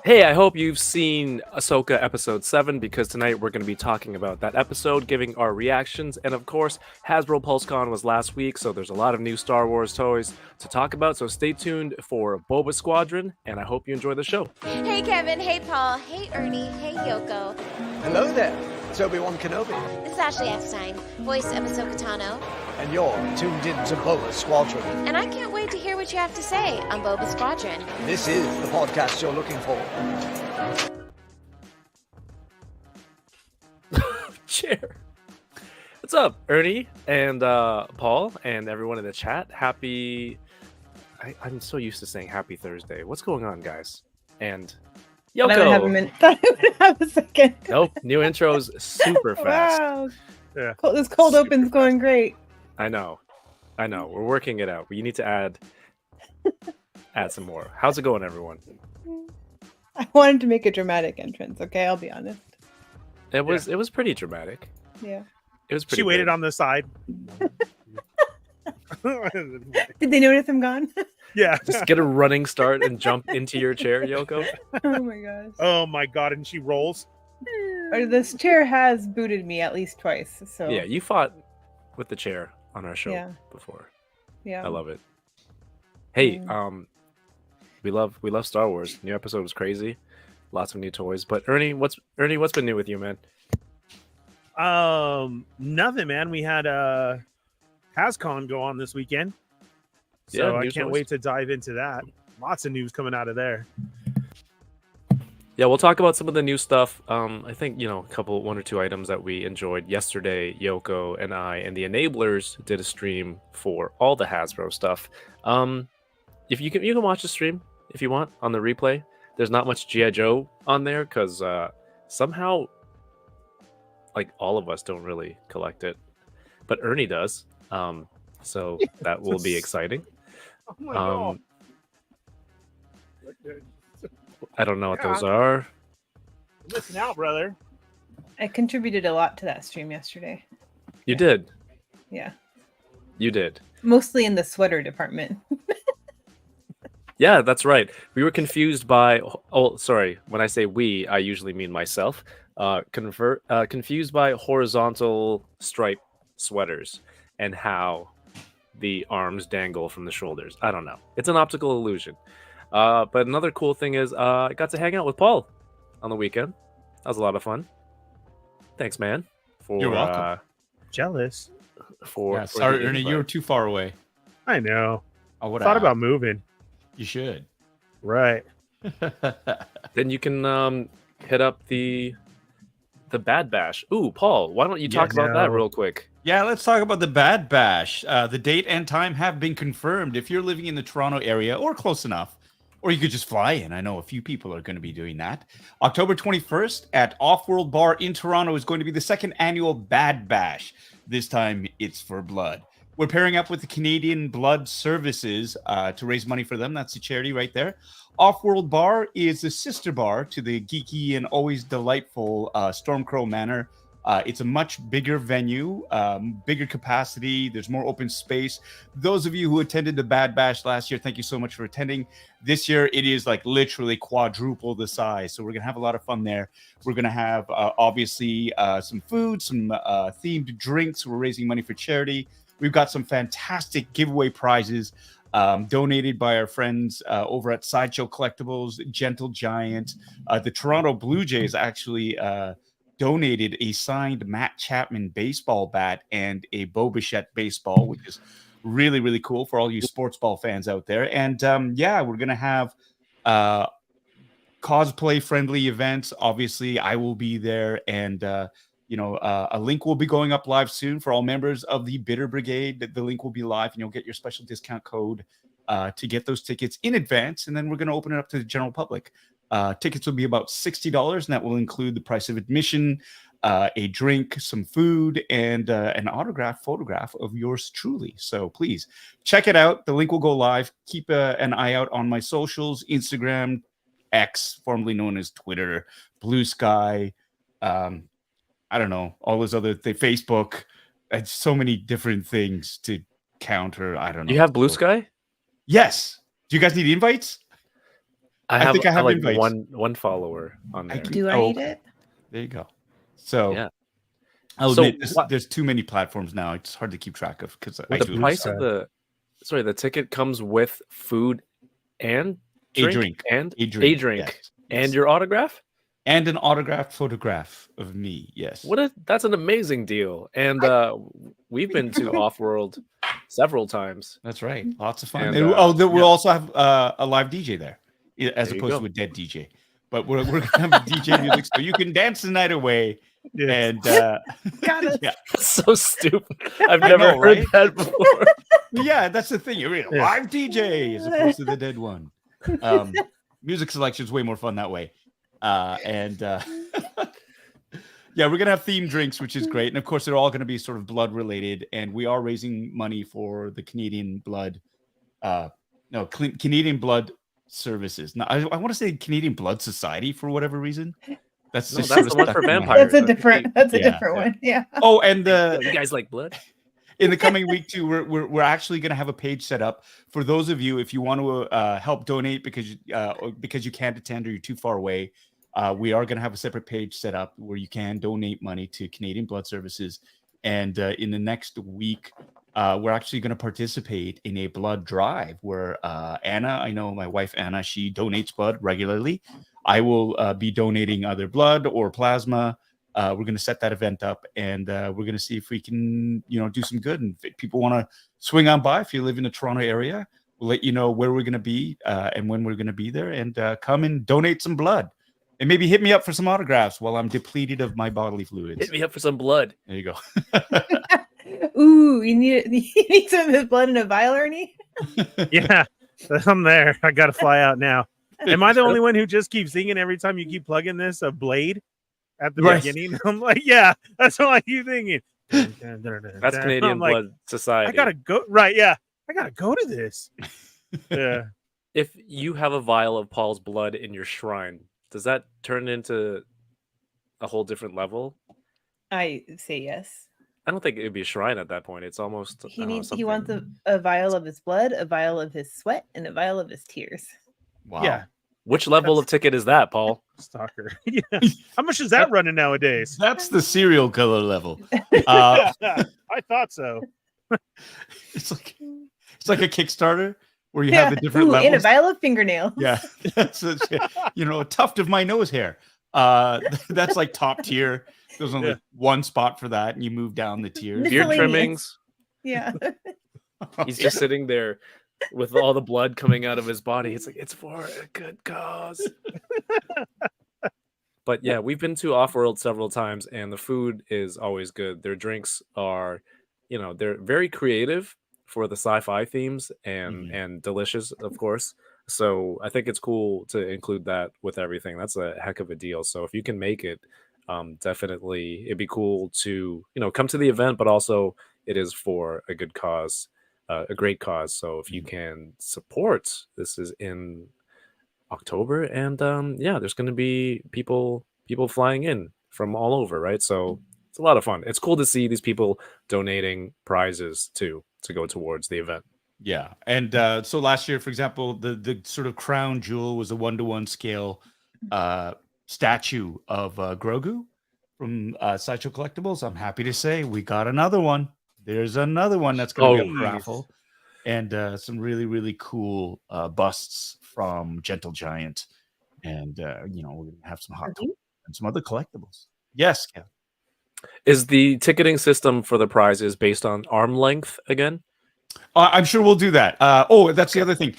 Hey, I hope you've seen Ahsoka Episode 7 because tonight we're going to be talking about that episode, giving our reactions, and of course, Hasbro PulseCon was last week, so there's a lot of new Star Wars toys to talk about, so stay tuned for Boba Squadron, and I hope you enjoy the show. Hey Kevin, hey Paul, hey Ernie, hey Yoko. Hello there, it's Obi-Wan Kenobi. This is Ashley Epstein, voice of Ahsoka Tano. And you're tuned in to Boba Squadron. And I can't wait to hear what you have to say on Boba Squadron. This is the podcast you're looking for. Chair. What's up, Ernie and Paul and everyone in the chat? I'm so used to saying happy Thursday. What's going on, guys? And Yoko. Thought I would have a second. Nope, new intros super fast. Wow. Yeah. This cold Super open's going great. I know. We're working it out. You need to add some more. How's it going, everyone? I wanted to make a dramatic entrance, okay? I'll be honest. It was pretty dramatic. Yeah. It was pretty She waited good. on the side. Did they notice I'm gone? Yeah. Just get a running start and jump into your chair, Yoko. Oh my gosh. Oh my god, and she rolls. Or this chair has booted me at least twice. So Yeah, you fought with the chair on our show Yeah. before. yeah. I love it. Hey, Mm. we love Star Wars. New episode was crazy. Lots of new toys. But Ernie, what's been new with you, man? Nothing, man. We had HasCon go on this weekend. So Yeah, I news can't was- wait to dive into that. Lots of news coming out of there. Yeah, we'll talk about some of the new stuff. I think, one or two items that we enjoyed yesterday. Yoko and I and the Enablers did a stream for all the Hasbro stuff. If you can watch the stream if you want on the replay. There's not much G.I. Joe on there because somehow, like, all of us don't really collect it, but Ernie does. So that will be exciting. Oh my god. I don't know what those are. Listen out, brother. I contributed a lot to that stream yesterday. You did. Yeah. You did. Mostly in the sweater department. Yeah, that's right. We were confused by. Oh, sorry. When I say we, I usually mean myself. Confused by horizontal stripe sweaters and how the arms dangle from the shoulders. I don't know. It's an optical illusion. But another cool thing is I got to hang out with Paul on the weekend. That was a lot of fun. Thanks, man. You're welcome. Jealous. For Sorry, the Ernie, invite. you're too far away. I know. Oh, what Thought about moving. You should. Right. Then you can hit up the Bad Bash. Ooh, Paul, why don't you talk about that real quick? Yeah, let's talk about the Bad Bash. The date and time have been confirmed. If you're living in the Toronto area or close enough, or you could just fly in. I know a few people are going to be doing that. October 21st at Off-World Bar in Toronto is going to be the second annual Bad Bash. This time it's for blood. We're pairing up with the Canadian Blood Services to raise money for them. That's the charity right there. Off-World Bar is the sister bar to the geeky and always delightful Stormcrow Manor. It's a much bigger venue, bigger capacity. There's more open space. Those of you who attended the Bad Bash last year, thank you so much for attending. This year, it is like literally quadruple the size. So we're going to have a lot of fun there. We're going to have, obviously, some food, some themed drinks. We're raising money for charity. We've got some fantastic giveaway prizes donated by our friends over at Sideshow Collectibles, Gentle Giant. The Toronto Blue Jays actually donated a signed Matt Chapman baseball bat and a Boba baseball, which is really, really cool for all you sports ball fans out there. And we're going to have cosplay-friendly events. Obviously, I will be there, and a link will be going up live soon for all members of the Bitter Brigade. The link will be live, and you'll get your special discount code to get those tickets in advance, and then we're going to open it up to the general public. Tickets will be about $60, and that will include the price of admission, a drink, some food, and an autographed photograph of yours truly. So please check it out. The link will go live. Keep an eye out on my socials, Instagram, X, formerly known as Twitter, Blue Sky, I don't know, all those other things, Facebook. It's so many different things to counter. I don't know. You have Blue Sky? Yes. Do you guys need invites? I think I have like invites. one follower on there. Do I need it? There you go. So Yeah. I'll So admit, there's too many platforms now. It's hard to keep track of because I the do price of the ticket comes with food and drink and a drink, yes. and your autograph and an autographed photograph of me. Yes. that's an amazing deal. And we've been to Offworld several times. That's right. Lots of fun. And, we'll also have a live DJ there, as There you opposed go. to a dead DJ. But we're gonna have DJ music, so you can dance the night away. Yes. And Got it. yeah, That's so stupid. I've never know, heard right? that before. yeah, that's the thing. You're a live DJ as opposed to the dead one. Music selection is way more fun that way. Yeah, we're gonna have themed drinks, which is great, and of course, they're all gonna be sort of blood related. And we are raising money for the Canadian Blood, Canadian Blood Services. Now, I want to say Canadian Blood Society for whatever reason. That's No, just that's sort of the one stuck for in my head. vampires. That's a different. That's a Yeah, different one. Yeah. Oh, and You guys like blood? in the coming week too, we're actually going to have a page set up for those of you if you want to help donate because you can't attend or you're too far away. We are going to have a separate page set up where you can donate money to Canadian Blood Services, and in the next week, we're actually going to participate in a blood drive where Anna, I know my wife Anna, she donates blood regularly. I will be donating either blood or plasma. We're going to set that event up, and we're going to see if we can, do some good. And if people want to swing on by, if you live in the Toronto area, we'll let you know where we're going to be and when we're going to be there, and come and donate some blood. And maybe hit me up for some autographs while I'm depleted of my bodily fluids. Hit me up for some blood. There you go. Ooh, you need some of his blood in a vial, Ernie? Yeah, I'm there. I got to fly out now. Am I the only one who just keeps singing every time you keep plugging this a Blade at the Right. beginning? I'm like, yeah, that's all I keep thinking. That's Canadian I'm like, Blood Society. I gotta go. Right? Yeah, I gotta go to this. Yeah. If you have a vial of Paul's blood in your shrine, does that turn into a whole different level? I say yes. I don't think it would be a shrine at that point. It's almost He something. wants a vial of his blood, a vial of his sweat, and a vial of his tears. Wow. Yeah. Which level of ticket is that, Paul? Stalker. Yeah. How much is that running nowadays? That's the serial killer level. I thought so. It's like a Kickstarter where you have the different Ooh, levels. in a vial of fingernails. Yeah, that's a tuft of my nose hair. That's like top tier. There's only one spot for that, and you move down the tiers. Beard Miscellaneous. trimmings. Yeah. He's just sitting there with all the blood coming out of his body. It's like, it's for a good cause. But yeah, we've been to Offworld several times, and the food is always good. Their drinks are, they're very creative for the sci-fi themes and delicious, of course. So I think it's cool to include that with everything. That's a heck of a deal. So if you can make it, definitely it'd be cool to, come to the event, but also it is for a good cause, a great cause. So if you can support, this is in October, and there's going to be people flying in from all over, right? So it's a lot of fun. It's cool to see these people donating prizes to go towards the event. Yeah, and so last year, for example, the sort of crown jewel was a 1-to-1 scale statue of Grogu from Sideshow Collectibles. I'm happy to say we got another one. There's another one that's going to be a raffle, and some really, really cool busts from Gentle Giant, and we're going to have some hot toys and some other collectibles. Yes, Kev. Is the ticketing system for the prizes based on arm length again? I'm sure we'll do that. That's the other thing.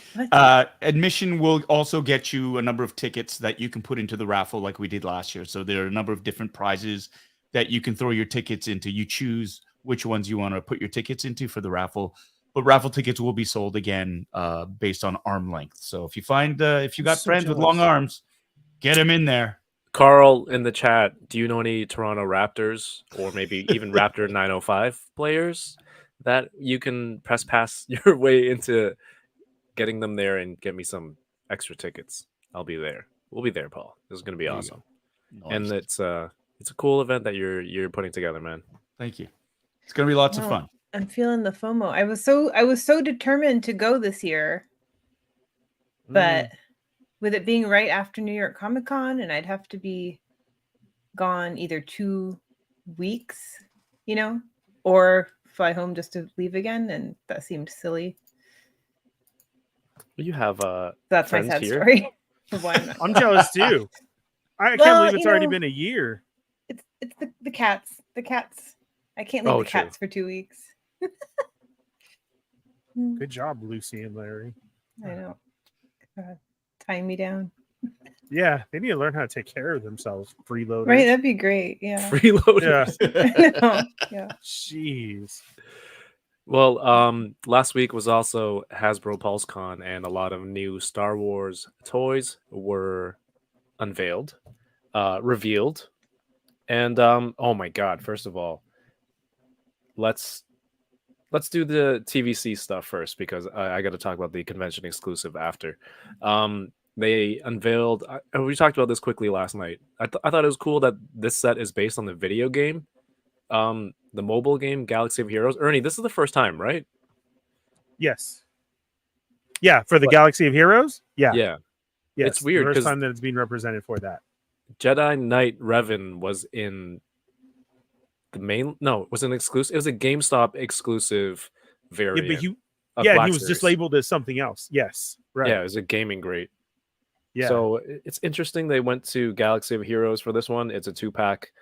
Admission will also get you a number of tickets that you can put into the raffle like we did last year. So there are a number of different prizes that you can throw your tickets into. You choose which ones you want to put your tickets into for the raffle. But raffle tickets will be sold again based on arm length. So if you find if you got friends with long arms, get them in there. Carl in the chat, do you know any Toronto Raptors or maybe even Raptor 905 players that you can press pass your way into getting them there and get me some extra tickets? I'll be there. We'll be there, Paul. This is going to be awesome. Nice. And it's a cool event that you're putting together, man. Thank you. It's going to be lots of fun. I'm feeling the FOMO. I was so determined to go this year, but with it being right after New York Comic Con, and I'd have to be gone either 2 weeks, or fly home just to leave again, and that seemed silly. You have That's my friends sad here? story. of why I'm not I'm jealous too. I can't Well, believe it's already been a year. It's the cats. The cats. I can't leave Oh, the cats true. for 2 weeks. Good job, Lucy and Larry. I know. Tying me down. Yeah, they need to learn how to take care of themselves. Freeloaders. Right, that'd be great. Yeah. Freeloaders. Yeah. Yeah. Jeez. Well, last week was also Hasbro PulseCon, and a lot of new Star Wars toys were unveiled, revealed, and oh my God! First of all, let's do the TVC stuff first because I got to talk about the convention exclusive after. They unveiled. We talked about this quickly last night. I thought it was cool that this set is based on the video game. The mobile game Galaxy of Heroes. Ernie, this is the first time, right? Yes. Yeah, for the Galaxy of Heroes. Yeah. Yeah. Yes, It's weird the 'cause- first time that it's been represented for that. Jedi Knight Revan was in the main. No, it was an exclusive. It was a GameStop exclusive variant. Yeah, but of Black he was just Series. labeled as something else. Yes. Right. Yeah, it was a gaming grade. Yeah. So it's interesting they went to Galaxy of Heroes for this one. It's a 2-pack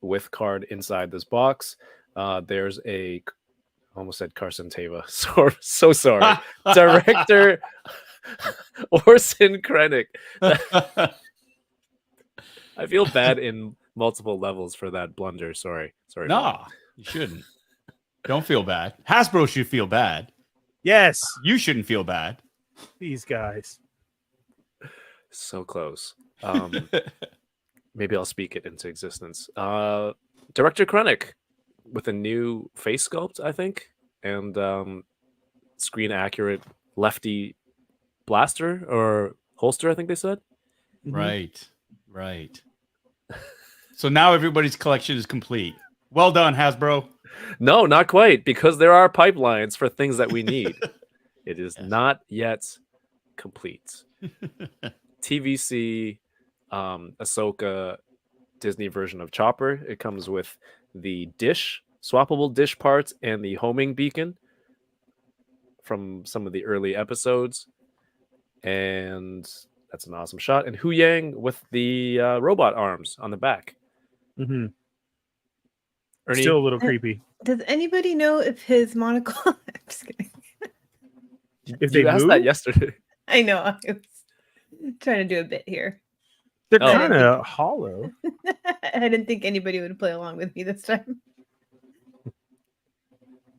with card inside this box. There's I almost said Carson Teva. So sorry. Director Orson Krennic. I feel bad in multiple levels for that blunder. Sorry. No, you shouldn't. Don't feel bad. Hasbro should feel bad. Yes. You shouldn't feel bad. These guys. So close. Maybe I'll speak it into existence. Director Krennic with a new face sculpt, I think, and screen accurate lefty blaster or holster, I think they said. Right. So now everybody's collection is complete. Well done, Hasbro. No, not quite, because there are pipelines for things that we need. It is not yet complete. TVC, Ahsoka, Disney version of Chopper. It comes with the swappable dish parts, and the homing beacon from some of the early episodes. And that's an awesome shot. And Hu Yang with the robot arms on the back. Mm-hmm. Ernie, Still a little creepy. Does anybody know if his monocle? I'm just kidding. If they you asked move, that yesterday. I know. I was trying to do a bit here. they're Oh. kind of hollow. I didn't think anybody would play along with me this time.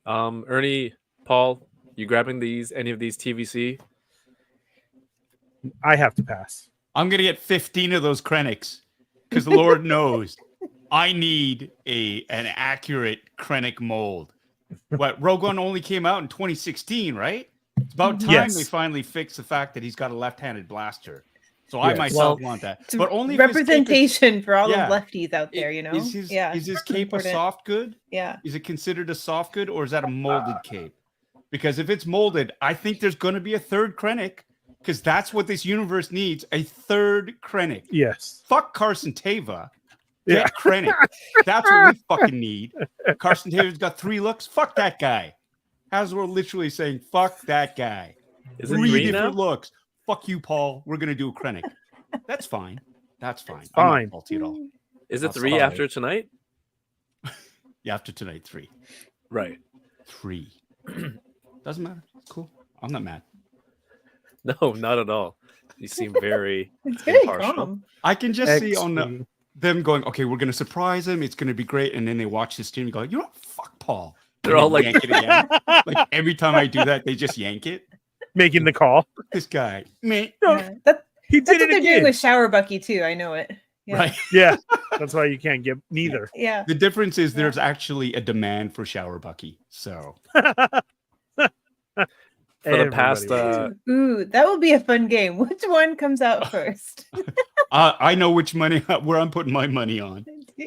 Ernie, Paul, you grabbing any of these TVC? I have to pass. I'm gonna get 15 of those Krennics because the Lord knows I need an accurate Krennic mold. What, Rogue One only came out in 2016, right? It's about time Yes. they finally fixed the fact that he's got a left-handed blaster. So Yes. I myself Well, want that. It's But only if his cape is- representation for all Yeah. the lefties out there, Is his yeah. is his cape a Important. soft good? Yeah. Is it considered a soft good, or is that a molded cape? Because if it's molded, I think there's going to be a third Krennic, because that's what this universe needs, a third Krennic. Yes. Fuck Carson Teva. Yeah. Get Krennic. That's what we fucking need. Carson Tave's got 3 looks. Fuck that guy. Hasbro literally saying, fuck that guy. Is it 3 3 different now? looks. Fuck you, Paul. We're going to do a Krennic. That's fine. That's fine. I'm Fine. not faulty at all. Is it That's 3 fine. after tonight? Yeah, after tonight, 3. Right. 3. Doesn't matter. It's cool. I'm not mad. No, not at all. You seem very It's very impartial. calm. I can just see on XP. them going, okay, we're going to surprise him. It's going to be great. And then they watch the stream and go, you know what? Fuck Paul. They're all like- yank it again. Like every time I do that, they just yank it. Making the call. Fuck this guy. Me. Yeah. That's He what did they're it doing again. with Shower Bucky too. I know it. Yeah. Right. Yeah. That's why you can't get neither. Yeah. The difference is there's actually a demand for Shower Bucky. So For the past, Everybody Ooh, that will be a fun game. Which one comes out first? I know where I'm putting my money on.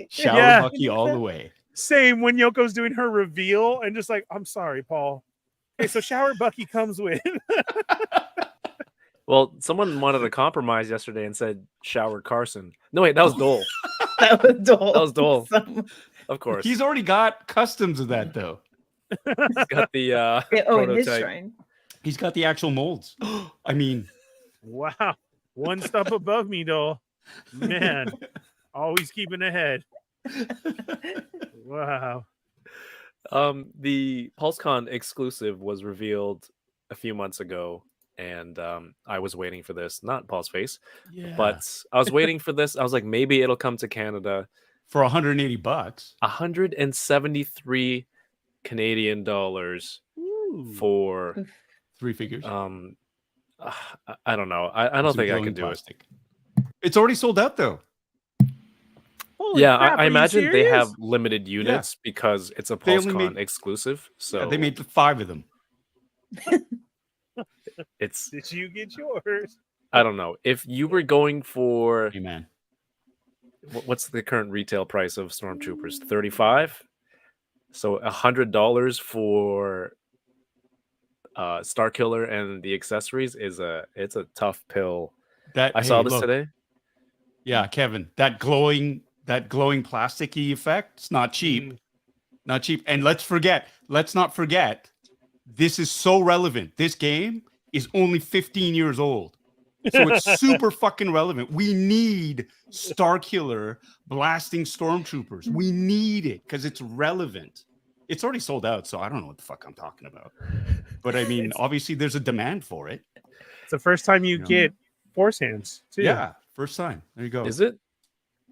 Shower Yeah. Bucky all the way. Same when Yoko's doing her reveal and just like, I'm sorry, Paul. Okay, so Shower Bucky comes with. Well, someone wanted a compromise yesterday and said shower Carson. No, wait, that was Dole. That was Dole. That was Dole. Some- Of course. He's already got customs of that though. He's got the in his prototype. shrine. He's got the actual molds. I mean, Wow. One step above me, though. Man, always keeping ahead. Wow. The PulseCon exclusive was revealed a few months ago, and I was waiting for this. Not Paul's face, but I was waiting for this. I was like, maybe it'll come to Canada for $180. 173 Canadian dollars for 3 figures. I don't know. I don't think I can do it. It's already sold out though. Holy Yeah, crap, I are you imagine they serious? have limited units because it's a They only PulseCon made- exclusive. So Yeah, they made 5 of them. it's Did you get yours? I don't know. If you were going for Hey man. what's the current retail price of Stormtroopers? 35. So $100 for Starkiller and the accessories it's a tough pill. I saw this today. Yeah, Kevin, that glowing plasticky effect, it's not cheap. Not cheap. And let's not forget, this is so relevant. This game is only 15 years old. So it's super fucking relevant. We need Starkiller blasting stormtroopers. We need it because it's relevant. It's already sold out, so I don't know what the fuck I'm talking about. But I mean, obviously there's a demand for it. It's the first time you get Force Hands, too. Yeah, first time. There you go. Is it?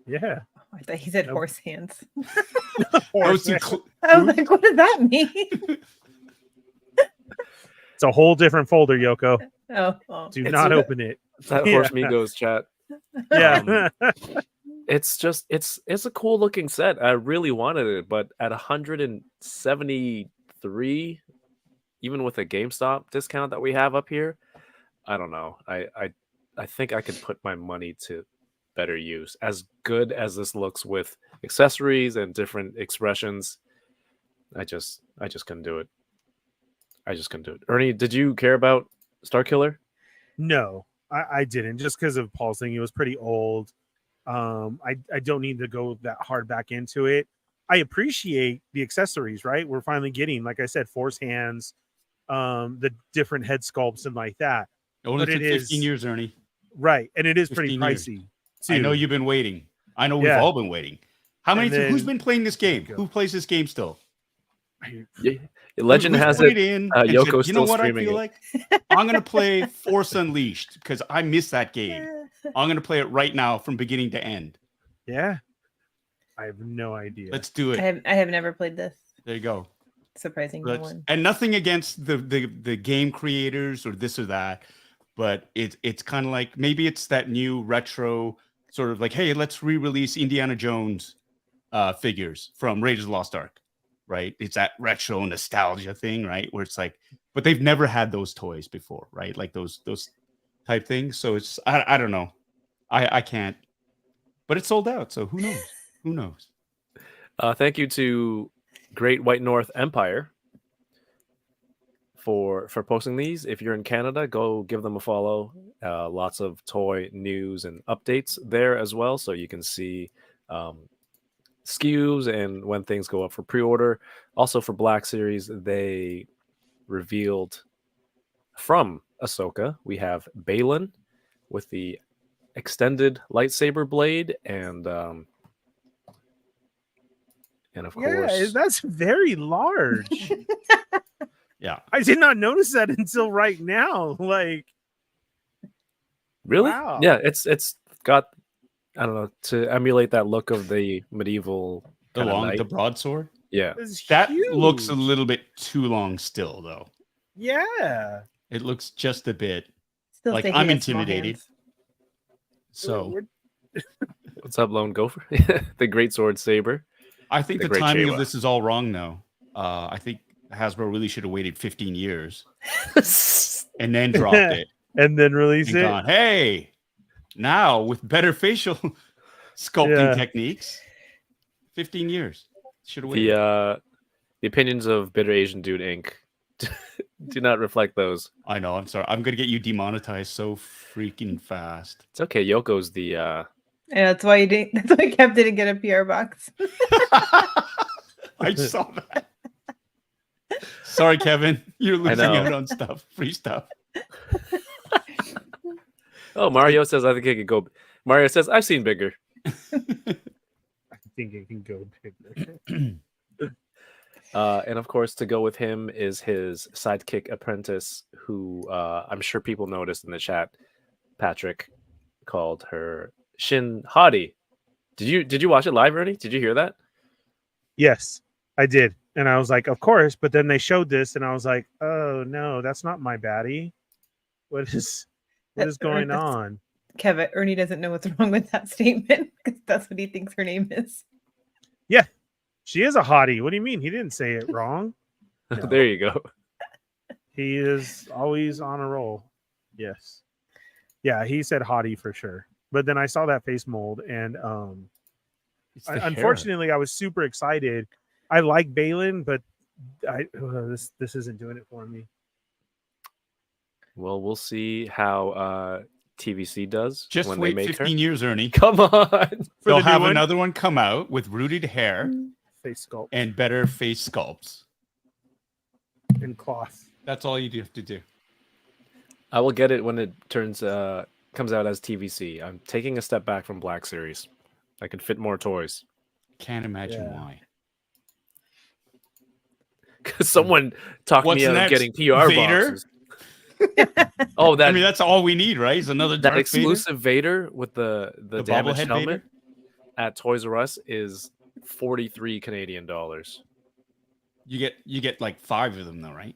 Yeah. I thought he said Nope. horse hands. Force Those Hands. inclu- I was like, what does that mean? It's a whole different folder, Yoko. Oh. Do It's not a- open it. That Yeah. Horse Migos chat. Yeah. It's just it's a cool looking set. I really wanted it, but at 173, even with a GameStop discount that we have up here, I don't know. I think I could put my money to better use. As good as this looks with accessories and different expressions, I just couldn't do it. I just couldn't do it. Ernie, did you care about Starkiller? No, I didn't. Just because of Paul's thing, it was pretty old. I don't need to go that hard back into it. I appreciate the accessories, right? We're finally getting, like I said, Force Hands, the different head sculpts and like that. Only But took it 15 is- years, Ernie. Right. And it is pretty 15 years. pricey. I know too. you've been waiting. I know we've Yeah. all been waiting. How many? And Who's then- been playing this game? Go. Who plays this game still? Yeah. Legend Who's has played it. in and Yoko's said, you know still what I streaming feel it." like? I'm gonna play Force Unleashed because I miss that game. I'm gonna play it right now from beginning to end. Yeah. I have no idea. Let's do it. I have never played this. There you go. Surprising no one. And nothing against the game creators or this or that, but it's kind of like maybe it's that new retro sort of like, hey, let's re-release Indiana Jones figures from Raiders of the Lost Ark, right? It's that retro nostalgia thing, right? Where it's like, but they've never had those toys before, right? Like those type things. So it's I don't know, I can't, but it's sold out. So who knows? Who knows? Thank you to Great White North Empire for posting these. If you're in Canada, go give them a follow. Lots of toy news and updates there as well, so you can see SKUs and when things go up for pre-order. Also for Black Series, they revealed from Ahsoka, we have Baylan with the extended lightsaber blade and of yeah, course that's very large. Yeah. I did not notice that until right now. Like, really Wow. yeah, it's got, I don't know, to emulate that look of the medieval The kinda long, knight. the broadsword. Yeah, it's That looks a huge. little bit too long still, though. Yeah. It looks just a bit. Still Like, say he I'm has small intimidated. hands. So We're- what's up, Lone Gopher? The great sword saber. I think The the great timing Jawa. of this is all wrong now. I think Hasbro really should have waited 15 years and then dropped it and then release and it. gone, hey, now with better facial sculpting Yeah. techniques, 15 years. Should have waited. The opinions of Bitter Asian Dude Inc. do not reflect those. I know. I'm sorry. I'm gonna get you demonetized so freaking fast. It's okay. Yoko's the Yeah, that's why you didn't. That's why Kev didn't get a PR box. I saw that. Sorry, Kevin. You're losing know. out on stuff. Free stuff. Oh, Mario says I think it could go. Mario says I've seen bigger. I think it can go bigger. And of course, to go with him is his sidekick apprentice, who I'm sure people noticed in the chat. Patrick called her Shin Hadi. Did you watch it live, Ernie? Did you hear that? Yes, I did. And I was like, of course. But then they showed this, and I was like, oh no, that's not my baddie. What is going on? Kev, Ernie doesn't know what's wrong with that statement because that's what he thinks her name is. Yeah, she is a hottie. What do you mean? He didn't say it wrong. No. There you go. He is always on a roll. Yes. Yeah, he said hottie for sure. But then I saw that face mold, and It's the hair. unfortunately, I was super excited. I like Baylan, but this isn't doing it for me. Well, we'll see how TVC does Just when wait they make 15 years, Ernie. Come on. They'll the new have one? another one come out with rooted hair Face sculpt and better face sculpts. and cloth. That's all you have to do. I will get it when it comes out as TVC. I'm taking a step back from Black Series. I can fit more toys. Can't imagine Yeah. why. Because someone talked What's me out of next? getting PR Vader? boxes. Oh, that I mean, that's all we need, right? Is another that Darth exclusive Vader, with the damaged bobblehead helmet Vader? at Toys R Us is 43 Canadian dollars. You get like 5 of them though, right?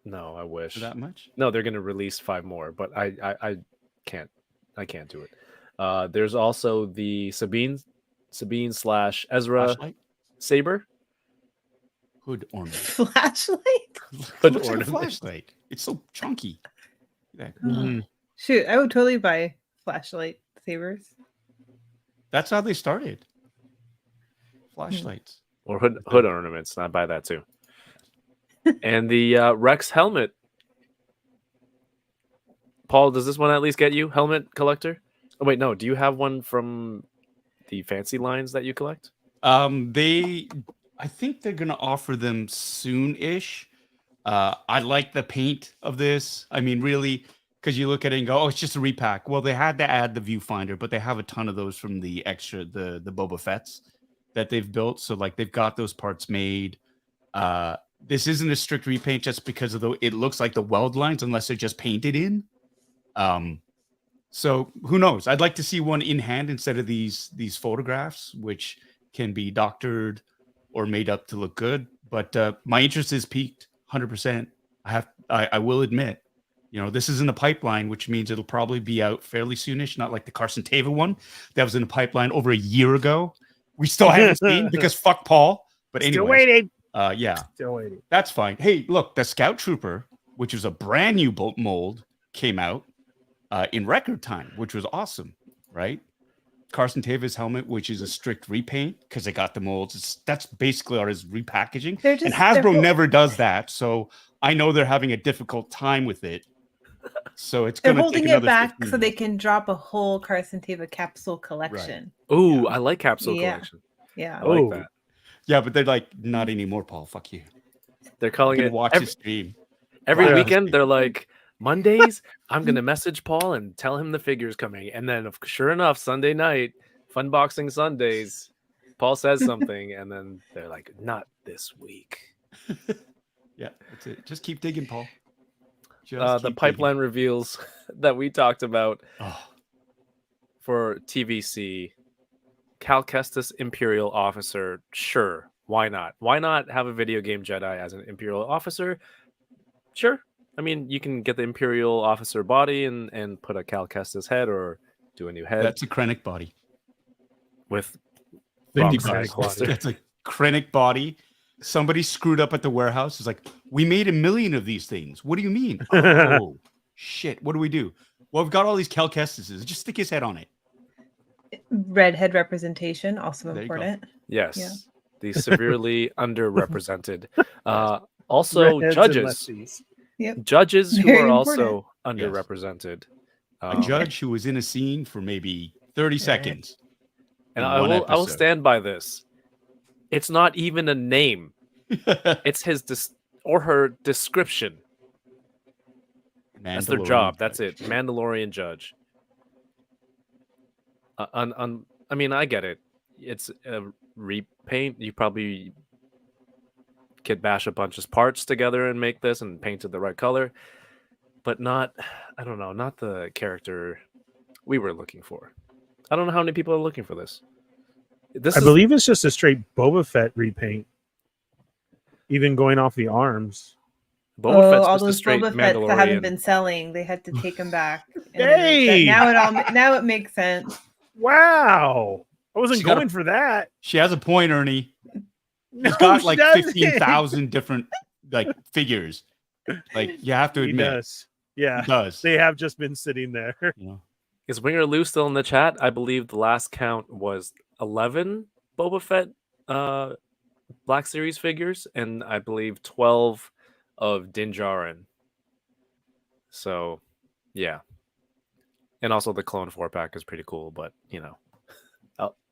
No, I wish. For that much? No, they're going to release 5 more, but I can't do it. There's also the Sabine / Ezra Flashlight? saber. Hood ornament. Flashlight? Hood Looks like a ornament. flashlight. It's so chunky. Look at that. Mhm. Shoot, I would totally buy flashlight sabers. That's how they started. Flashlights. Or hood ornaments. I buy that too. And the Rex helmet. Paul, does this one at least get you? Helmet collector? Oh, wait, no. Do you have one from the fancy lines that you collect? I think they're gonna offer them soon-ish. I like the paint of this. I mean, really, because you look at it and go, "Oh, it's just a repack." Well, they had to add the viewfinder, but they have a ton of those from the extra, the Boba Fett's that they've built. So, like, they've got those parts made. This isn't a strict repaint just because of it looks like the weld lines, unless they're just painted in. So who knows? I'd like to see one in hand instead of these photographs, which can be doctored or made up to look good. But my interest is piqued 100%. I will admit, this is in the pipeline, which means it'll probably be out fairly soonish, not like the Carson Teva one that was in the pipeline over a year ago. We still haven't seen because fuck Paul. But anyway, Still waiting. Yeah, Still waiting. that's fine. Hey, look, the Scout Trooper, which was a brand new mold, came out in record time, which was awesome, right? Carson Teva's helmet, which is a strict repaint because they got the molds. That's basically ours repackaging. And Hasbro never does that, so I know they're having a difficult time with it. So it's They're going to holding take it another back 15 so they years. can drop a whole Carson Teva capsule collection. Ooh, Yeah. I like capsule Yeah. collection. Yeah. I like Oh. that. Yeah, but they're like, not anymore, Paul. Fuck you. They're calling You it can watch the stream. every Yeah. weekend. They're like, Mondays, I'm going to message Paul and tell him the figure's coming. And then, sure enough, Sunday night, Fun Boxing Sundays, Paul says something, and then they're like, not this week. Yeah, that's it. Just keep digging, Paul. Just The keep digging. pipeline reveals that we talked about Oh, for TVC, Cal Kestis Imperial Officer, sure, why not? Why not have a video game Jedi as an Imperial Officer? Sure. I mean, you can get the Imperial Officer body and put a Cal Kestis head or do a new head that's a Krennic body. with Lindy box size body. holster. That's a Krennic body. Somebody screwed up at the warehouse. It's like, we made 1 million of these things. What do you mean? Oh, shit. What do we do? Well, we've got all these Cal Kestises. Just stick his head on it. Redhead representation, also There you go. important. Yes. Yeah. The severely underrepresented. Also, Redheads and judges. lefties. Yep. Judges who Very are important. also underrepresented. A judge who was in a scene for maybe 30 seconds. And in I one will episode. stand by this. It's not even a name. It's his or her description. That's their job. That's it. Mandalorian judge. I mean, I get it. It's a repaint. You probably could bash a bunch of parts together and make this and paint it the right color, but not, I don't know, not the character we were looking for. I don't know how many people are looking for this. I believe it's just a straight Boba Fett repaint. Even going off the arms. Boba Fett's all just a those straight Boba Fetts that haven't Mandalorian. been selling, they had to take them back. Hey! Now it makes sense. Wow. I wasn't She got going for that. She has a point, Ernie. No, He's got she like doesn't. 15,000 different like figures. Like you have to He admit, does. Yeah. he does. They have just been sitting there. You know? Is Winger Lou still in the chat? I believe the last count was 11 Boba Fett Black Series figures, and I believe 12 of Din Djarin. So, yeah. And also the Clone 4-pack is pretty cool, but, you know,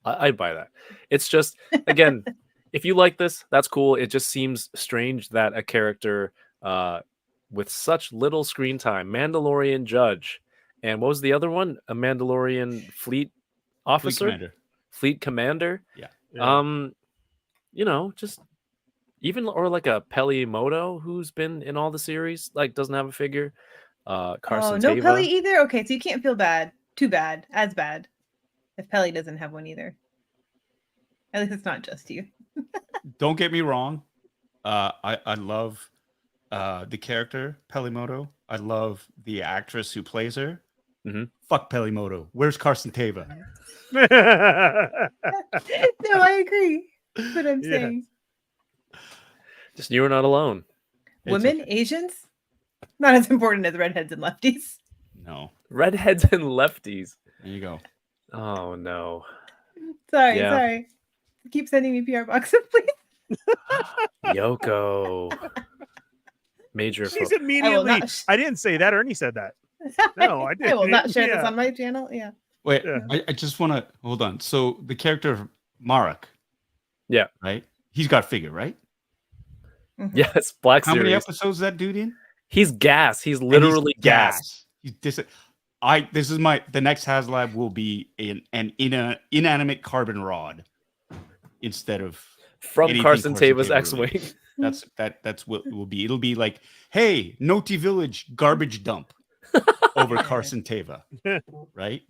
I'd buy that. It's just, again, if you like this, that's cool. It just seems strange that a character with such little screen time, Mandalorian Judge, and what was the other one? A Mandalorian Fleet Officer? Fleet Commander? Yeah. You know, just even, or like a Peli Moto who's been in all the series, like doesn't have a figure. Carson no Teva. Peli either? Okay, so you can't feel bad. Too bad. As bad. If Peli doesn't have one either. At least it's not just you. Don't get me wrong. I love the character Pelimoto. I love the actress who plays her. Mm-hmm. Fuck Pelimoto. Where's Carson Teva? No, I agree. That's what I'm Yeah. saying. Just you're not alone. Women, okay. Asians, not as important as redheads and lefties. No. Redheads and lefties. There you go. Oh no. Sorry. Keep sending me PR boxes, please. Yoko. Major She's folk. immediately. not I didn't say that. Ernie said that. No, I didn't. I will not share this Yeah. on my channel. Yeah. Wait, Yeah. I just want to hold on. So the character of Marek, Yeah. right? He's got a figure, right? Mhm. Yes, Black How Series. many episodes is that dude in? He's gas. He's And literally he's gas. This is the next HasLab will be an inanimate carbon rod instead of From anything Carson Teva's Teva X-Wing. released. That's what it will be. It'll be like, hey, Noti Village garbage dump over Carson Teva, right?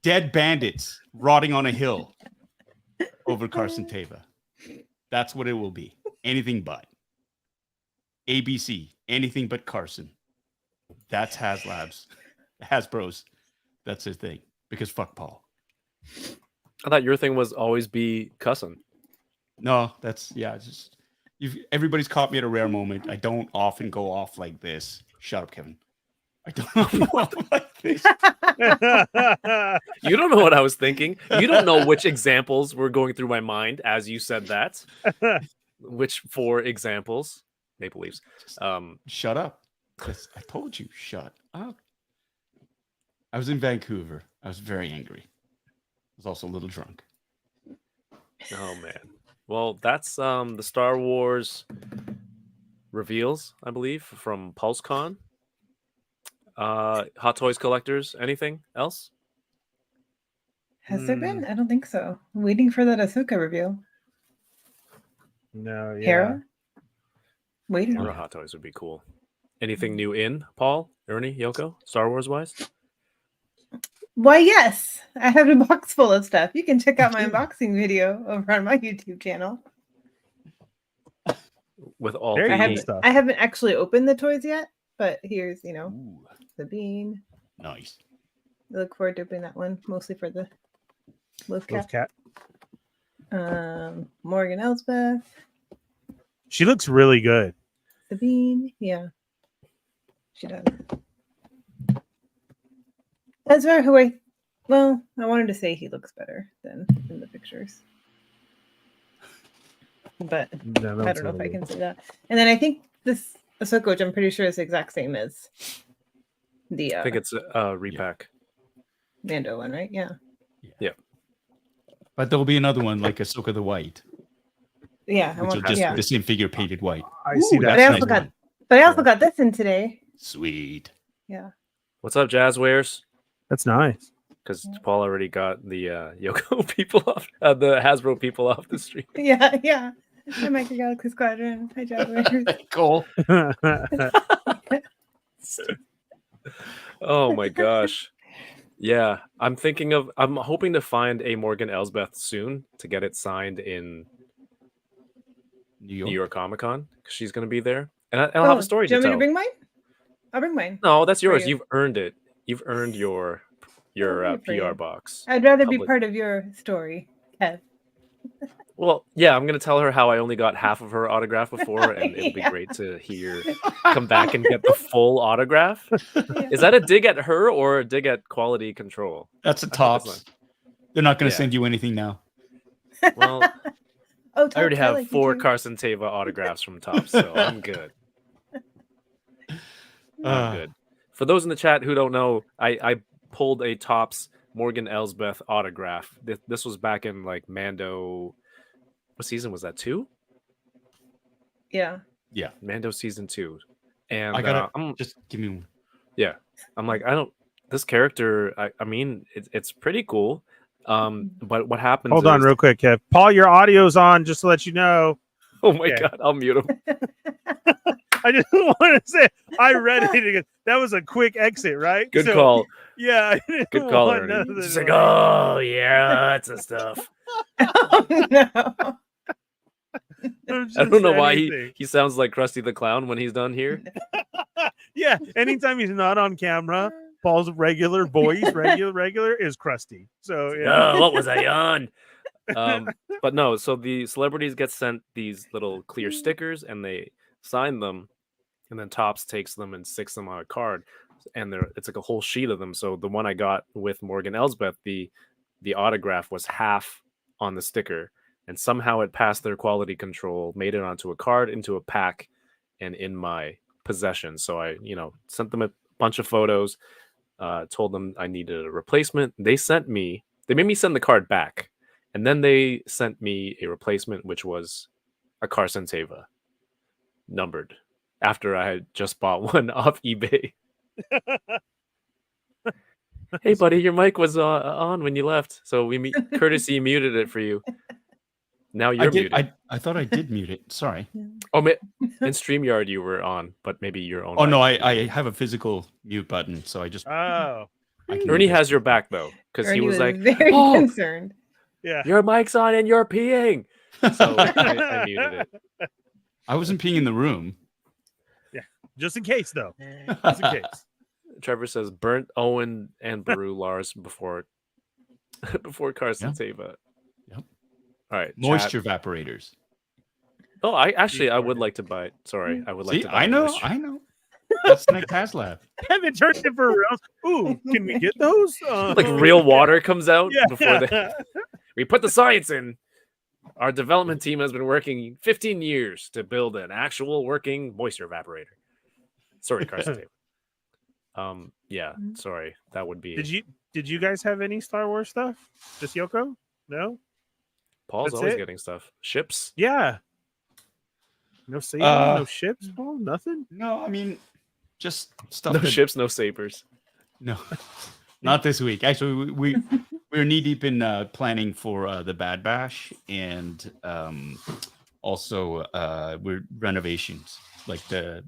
Dead bandits rotting on a hill over Carson Teva. That's what it will be. Anything but. ABC, anything but Carson. That's Hasbro's. That's his thing. Because fuck Paul. I thought your thing was always be cussing. No, that's everybody's caught me at a rare moment. I don't often go off like this. Shut up, Kevin. I don't go off like this. You don't know what I was thinking. You don't know which examples were going through my mind as you said that. Which 4 examples? Maple Leafs. Shut up. I told you, shut up. I was in Vancouver. I was very angry. I was also a little drunk. Oh man. Well, that's the Star Wars reveals, I believe, from PulseCon. Hot Toys collectors, anything else? Has there been? I don't think so. I'm waiting for that Ahsoka reveal. No, yeah. Hera? Waiting. More Hot Toys would be cool. Anything new in, Paul, Ernie, Yoko, Star Wars wise? Why, yes. I have a box full of stuff. You can check out my unboxing video over on my YouTube channel. With all There the you I go. haven't, stuff. I haven't actually opened the toys yet, but here's, Ooh, the bean. nice. I look forward to opening that one, mostly for the Wolf Wolf Cat. Cat. Morgan Elsbeth, She looks really good. Sabine. Yeah, she does. Ezra, who I wanted to say he looks better than in the pictures. but No, I don't know if I can say that. And then I think this Ahsoka, which I'm pretty sure is the exact same as the I think it's a repack. Mando one, right? Yeah. But there'll be another one like Ahsoka the White, Yeah. I which will want, just yeah. the same figure painted white. I see Ooh, that. But I that's also nice. got, but I also got this in today. Sweet. Yeah. What's up, Jazzwares? That's nice. Because Paul already got the Yoko people off, the Hasbro people off the stream. Yeah. Yeah. Hi, Micro Galaxy Squadron. Hi, Jaguars. Cool. Oh my gosh. Yeah, I'm hoping to find a Morgan Elsbeth soon to get it signed in New York Comic Con because she's going to be there. And I'll have a story do you to want me tell. to bring mine? I'll bring mine. No, that's yours. you. You've earned it. You've earned your good for PR you. box. I'd rather be Public- part of your story, Kev. Well, yeah, I'm going to tell her how I only got half of her autograph before, and it'll be Yeah. great to come back and get the full autograph. Is that a dig at her or a dig at quality control? That's a I hope tops. it's They're not going to Yeah. send you anything now. Well, Oh, I already Tops, have like you 4 too. Carson Teva autographs from Tops, so I'm good. I'm good. For those in the chat who don't know, I pulled a Tops Morgan Elsbeth autograph. This was back in like Mando. What season was that? 2? Yeah. Yeah. Mando season 2. And I gotta I'm just give me one. I'm like, this character, I mean, it's pretty cool. But what happens Hold on is- real quick, Kev. Paul, your audio's on, just to let you know. Oh my Yeah. God, I'll mute him. I just want to say, I read it again. That was a quick exit, right? Good So, call. Yeah. I didn't Good call, want Ernie. none of this, She's like, like- oh, yeah, that's the stuff. Oh, no. I don't know why anything. he sounds like Krusty the Clown when he's done here. Yeah, anytime he's not on camera, Paul's regular voice, regular is Krusty. So yeah. Oh, what was I on? But no, so the celebrities get sent these little clear stickers and they sign them, and then Topps takes them and sticks them on a card, and it's like a whole sheet of them. So the one I got with Morgan Elsbeth, the autograph was half on the sticker, and somehow it passed their quality control, made it onto a card, into a pack, and in my possession. So I, sent them a bunch of photos, told them I needed a replacement. They made me send the card back, and then they sent me a replacement, which was a Carson Teva, numbered, after I had just bought one off eBay. Hey, buddy, your mic was on when you left, so we courtesy muted it for you. Now you're muted. I thought I did mute it. Sorry. Oh, in StreamYard you were on, but maybe your own. Oh no, mic. I have a physical mute button, so I just. Oh, I can Ernie mute it. has your back though, because he Ernie was like, very "Oh, concerned. yeah. your mic's on and you're peeing." So I muted it. I wasn't peeing in the room. Just in case, though. Just in case. Trevor says burnt Owen and Baru Lars before Carson Teva. Yep. All right. Moisture evaporators. Oh, I would like to buy it. Sorry, I would like See, to buy I know. moisture. I know. That's Nick Haslab. And then turned it for reals. Ooh, can we get those? Like real water comes out Yeah. before we put the science in. Our development team has been working 15 years to build an actual working moisture evaporator. Sorry, Carson Teva. Yeah, sorry. That would be. Did you guys have any Star Wars stuff? Just Yoko? No? Paul's That's always it? getting stuff. Ships. Yeah. No sabers, no ships, Paul? Nothing? No, I mean, just stuff. No that- ships, no sabers. No, not this week. Actually, we're knee deep in planning for the Bad Bash, and also we're renovations. Like the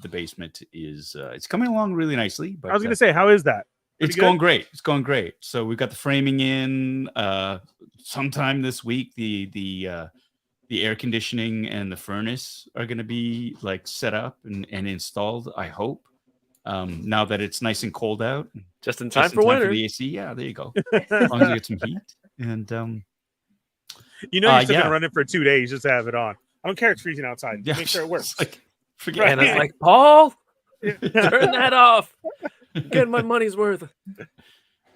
basement is it's coming along really nicely. But I was going to say, how is that? it's good? going great. It's going great. So we've got the framing in. Sometime this week, the air conditioning and the furnace are going to be like set up and installed. I hope. Now that it's nice and cold out, Just in time just for winter. the AC. Yeah, there you go. As long as you get some heat. And You know, you're still yeah. going to run it for 2 days just to have it on. I don't care it's freezing outside. yeah, Make sure it works. it's like, forget And it. it's like, Paul, turn that off. Get my money's worth.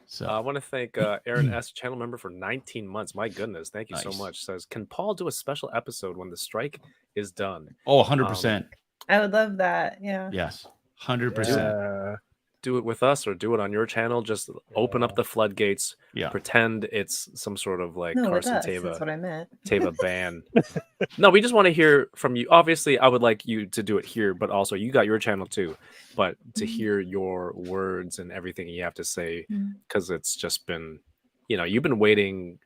So I want to thank Aaron S, channel member, for 19 months. My goodness, thank you so Nice. much. Says, can Paul do a special episode when the strike is done? oh, 100%. I would love that. Yeah. Yes, 100%. Yeah. Do it with us or do it on your channel. Just open up the floodgates. Yeah. Pretend it's some sort of like No, with Carson us. That's what I meant. Teva ban. No, we just want to hear from you. Obviously, I would like you to do it here, but also you got your channel too. But to hear your words and everything you have to say, because it's just been, you've been waiting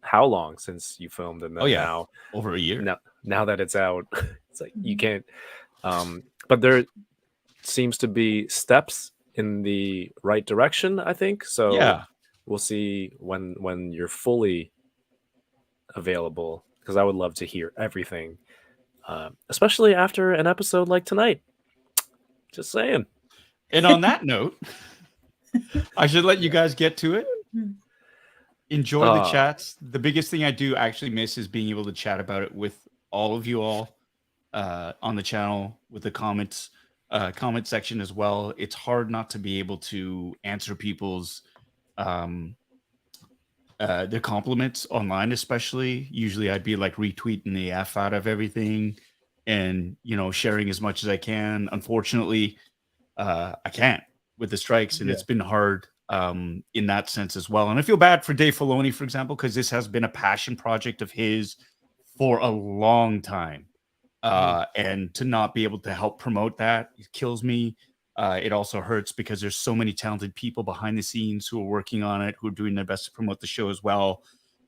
how long since you filmed, and then now over a year. Now that it's out, it's like you can't. But there seems to be steps in the right direction, I think. So Yeah. we'll see when you're fully available, because I would love to hear everything, especially after an episode like tonight. Just saying. And on that note, I should let you guys get to it. Enjoy the chats. The biggest thing I do actually miss is being able to chat about it with all of you all on the channel, with the comment section as well. It's hard not to be able to answer people's their compliments online, especially. Usually I'd be like retweeting the F out of everything and, sharing as much as I can. Unfortunately, I can't with the strikes, and it's been hard in that sense as well. And I feel bad for Dave Filoni, for example, because this has been a passion project of his for a long time. And to not be able to help promote that, it kills me. It also hurts because there's so many talented people behind the scenes who are working on it, who are doing their best to promote the show as well.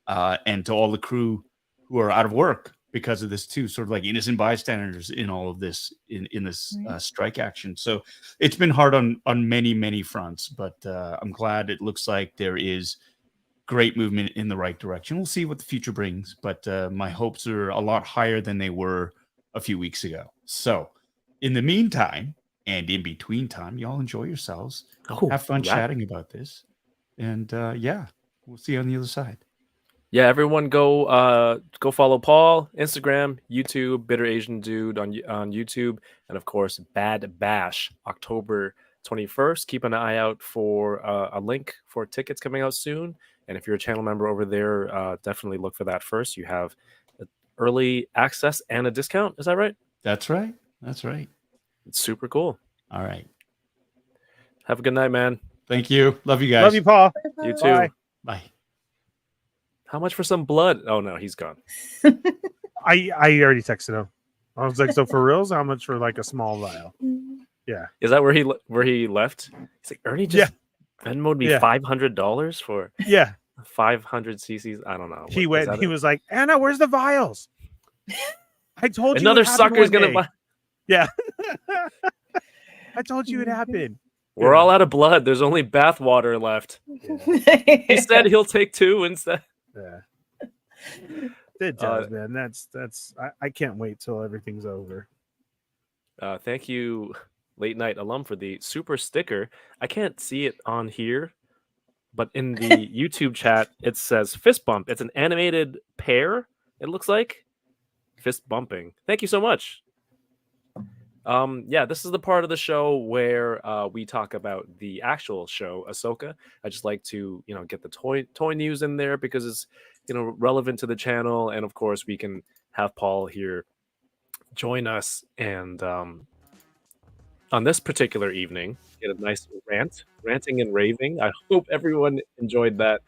And to all the crew who are out of work because of this too, sort of like innocent bystanders in all of this, in this strike action. So it's been hard on many, many fronts, but I'm glad it looks like there is great movement in the right direction. We'll see what the future brings, but my hopes are a lot higher than they were a few weeks ago. So in the meantime, and in between time, y'all enjoy yourselves. Have fun chatting about this. And we'll see you on the other side. Yeah, everyone go follow Paul, Instagram, YouTube, Bitter Asian Dude on YouTube, and of course Bad Bash, October 21st. Keep an eye out for a link for tickets coming out soon. And if you're a channel member over there, definitely look for that first. You have early access and a discount. Is that right? That's right. That's right. It's super cool. All right. Have a good night, man. Thank you. Love you guys. Love you, Paul. You too. Bye. Bye. How much for some blood? Oh no, he's gone. I already texted him. I was like, so for reals, how much for like a small vial? Yeah. Is that where he left? He's like, Ernie just Venmo'd me $500 for 500 cc's. I don't know. He went. He was like, Anna, where's the vials? I told you another sucker's gonna buy. Yeah. I told you it happened. We're all out of blood. There's only bath water left. He said he'll take 2 instead. Yeah. It does, man. That's I can't wait till everything's over. Thank you, Late Night Alum, for the super sticker. I can't see it on here, but in the YouTube chat it says fist bump. It's an animated pear, it looks like. Fist bumping. Thank you so much. This is the part of the show where we talk about the actual show, Ahsoka. I just like to, get the toy news in there because it's, relevant to the channel. And of course, we can have Paul here join us. And on this particular evening, get a nice ranting and raving. I hope everyone enjoyed that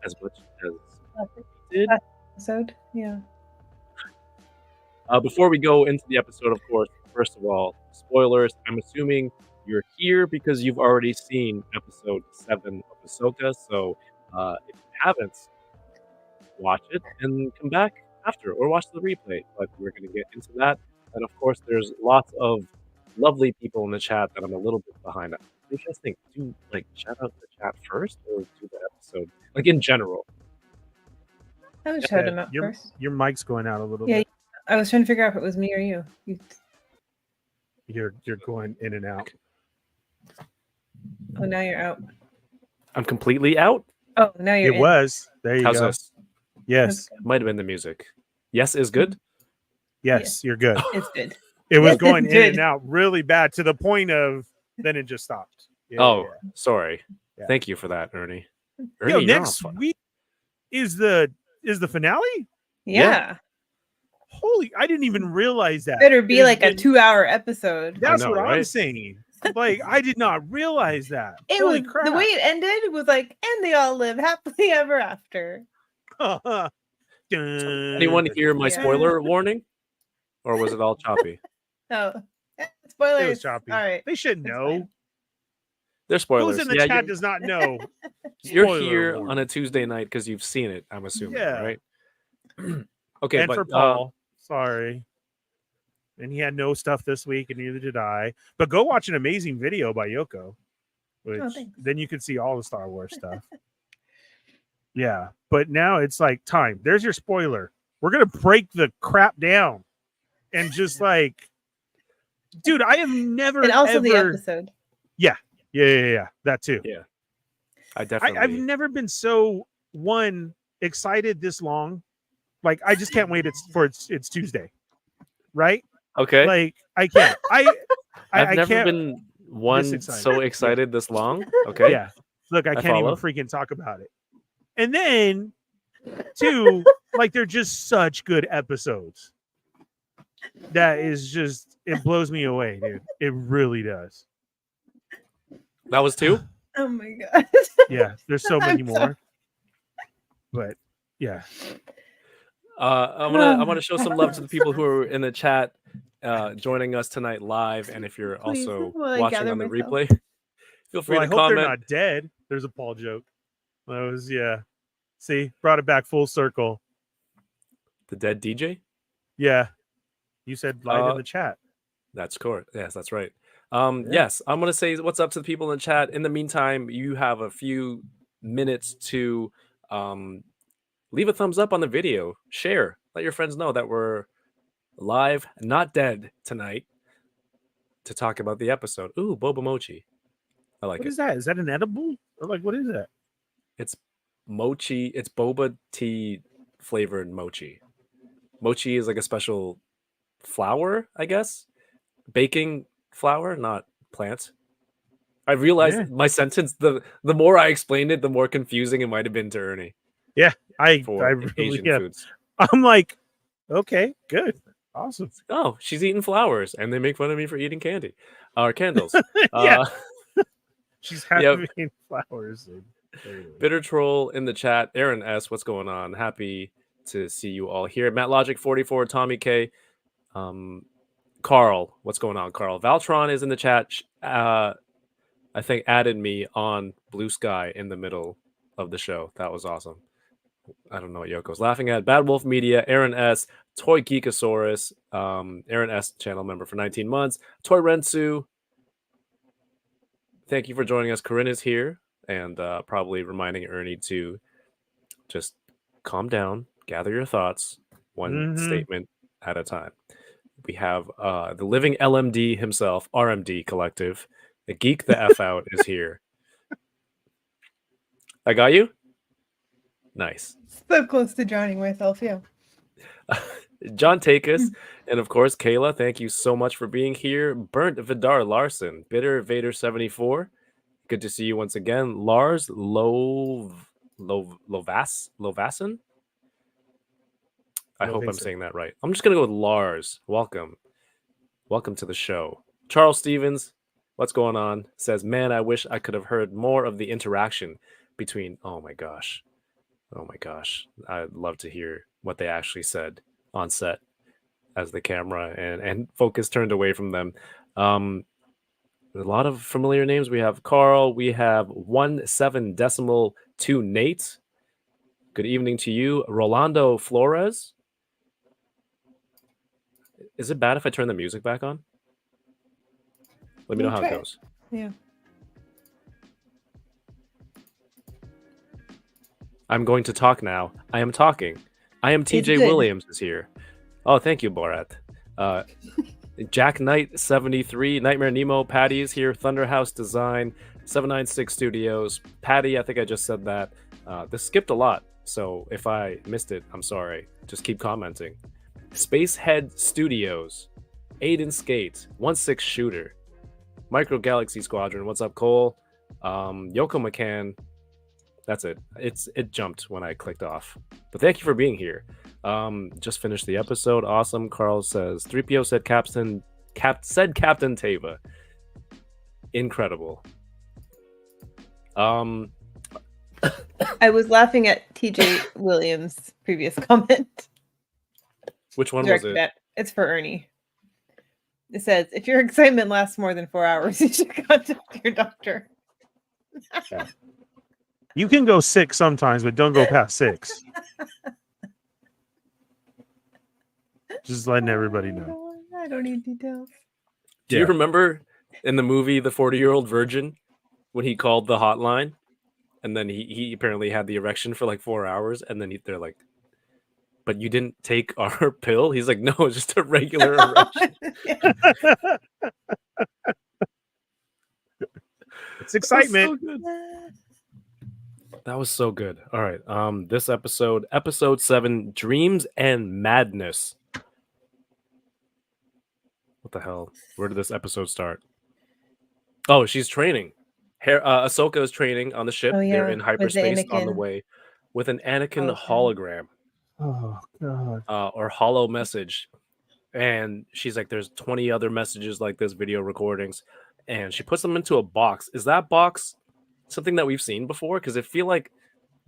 as much as we did. Episode, yeah. Before we go into the episode, of course, first of all, spoilers. I'm assuming you're here because you've already seen episode 7 of Ahsoka. So if you haven't, watch it and come back after or watch the replay. But we're going to get into that. And of course, there's lots of lovely people in the chat that I'm a little bit behind. What do you guys think? Do shout out the chat first or do the episode? In general. I would shout him out first. Your mic's going out a little bit. I was trying to figure out if it was me or you. You're going in and out. Oh, now you're out. I'm completely out. Oh, now you're. It was. There you How's go. This? Yes. Might have been the music. Yes is good. Yes, you're good. It's good. It was going in and out really bad to the point of then it just stopped. Yeah, sorry. Yeah. Thank you for that, Ernie. Yo, Ernie, you're on next fire. week is the finale. Yeah. Holy, I didn't even realize that. Better be It has like a been- 2-hour episode. That's know, what I'm right? saying. Like, I did not realize that. It Holy was crap. the way it ended was like, and they all live happily ever after. Anyone hear my Yeah. spoiler warning? Or was it all choppy? Oh, spoilers. It was choppy. All right. They should That's know. fine. They're spoilers. Who's in the Yeah, chat does not know. you're Spoiler here warning. on a Tuesday night because you've seen it, I'm assuming, Yeah. right? Okay, And but for Paul, sorry. And he had no stuff this week, and neither did I. But go watch an amazing video by Yoko, which thanks. then you can see all the Star Wars stuff. Yeah, but now it's like time. There's your spoiler. We're gonna break the crap down, and just like, dude, I have never And also the ever. episode. Yeah, that too. Yeah, I definitely. I've never been so excited this long. Like, I just can't wait. It's Tuesday, right? Okay. Like, I can't. I've never can't. been one excited. so excited this long. Okay. Yeah. Look, I can't follow. even freaking talk about it. And then, two, like, they're just such good episodes. That is just, it blows me away, dude. It really does. That was two. Oh my god. Yeah, there's so many I'm more. But yeah. I'm gonna show some love to the people who are in the chat, joining us tonight live, and if you're Please, also while I watching gather on the myself. replay, feel free Well, I to hope they're comment. not dead. There's a Paul joke. That was, yeah. See, brought it back full circle. The dead DJ. Yeah. You said live in the chat. That's correct. Yes, that's right. Yes, I'm gonna say what's up to the people in the chat. In the meantime, you have a few minutes to leave a thumbs up on the video, share, let your friends know that we're live, not dead tonight, to talk about the episode. Ooh, boba mochi. I like What it. is that? Is that an edible? Or like, what is that? It's mochi. It's boba tea flavored mochi. Mochi is like a special flour, I guess. Baking flour, not plant. I realized my sentence, the more I explained it, the more confusing it might have been to Ernie I for really, Asian yeah. foods. I'm like, okay, good. Awesome. Oh, she's eating flowers, and they make fun of me for eating candy or candles. Yeah. She's Yep. having flowers. And Bitter Troll in the chat. Aaron S, what's going on? Happy to see you all here. Matt Logic 44, Tommy K. Carl, what's going on, Carl? Valtron is in the chat. I think added me on Blue Sky in the middle of the show. That was awesome. I don't know what Yoko's laughing at. Bad Wolf Media, Aaron S, Toy Geekosaurus, Aaron S, channel member for 19 months. Toy Rensu, thank you for joining us. Corinne is here and probably reminding Ernie to just calm down, gather your thoughts, one statement at a time. We have the living LMD himself, RMD Collective. The Geek the F Out is here. I got you? Nice. So close to drowning myself, yeah. John Takis, and of course, Kayla, thank you so much for being here. Burnt Vidar Larson, Bitter Vader 74. Good to see you once again. Lars Lovassen? I hope I'm saying that right. I'm just going to go with Lars. Welcome. Welcome to the show. Charles Stevens, what's going on? Says, man, I wish I could have heard more of the interaction between, oh my gosh. I'd love to hear what they actually said on set as the camera and focus turned away from them. A lot of familiar names. We have Carl. We have 17.2 Nate. Good evening to you. Rolando Flores. Is it bad if I turn the music back on? Let me know how it goes. Yeah. I'm going to talk now. I am talking. I am TJ good. Williams is here. Oh, thank you, Borat. Jack Knight 73, Nightmare Nemo, Patty is here, Thunderhouse Design, 796 Studios. Patty, I think I just said that. This skipped a lot, so if I missed it, I'm sorry. Just keep commenting. Spacehead Studios, Aiden Skate, 1/6 Shooter, Micro Galaxy Squadron. What's up, Cole? Yoko McCann. That's it. It jumped when I clicked off. But thank you for being here. Just finished the episode. Awesome. Carl says 3PO said Captain Tava. Incredible. I was laughing at TJ Williams' previous comment. Which one was Directed it? at- It's for Ernie. It says, if your excitement lasts more than 4 hours, you should contact your doctor. You can go 6 sometimes, but don't go past 6. Just letting everybody know. I don't need details. Do you remember in the movie The 40-Year-Old Virgin when he called the hotline and then he apparently had the erection for like 4 hours and then they're like, but you didn't take our pill? He's like, no, it's just a regular erection. It's excitement. That was so good. All right. This episode 7, Dreams and Madness. What the hell? Where did this episode start? Oh, she's training. Ahsoka is training on the ship. Oh, yeah, They're in with the hyperspace on the Anakin. way with an Anakin Hologram. hologram Oh god. or hollow message. And she's like, there's 20 other messages like this, video recordings. And she puts them into a box. Is that box something that we've seen before? Because I feel like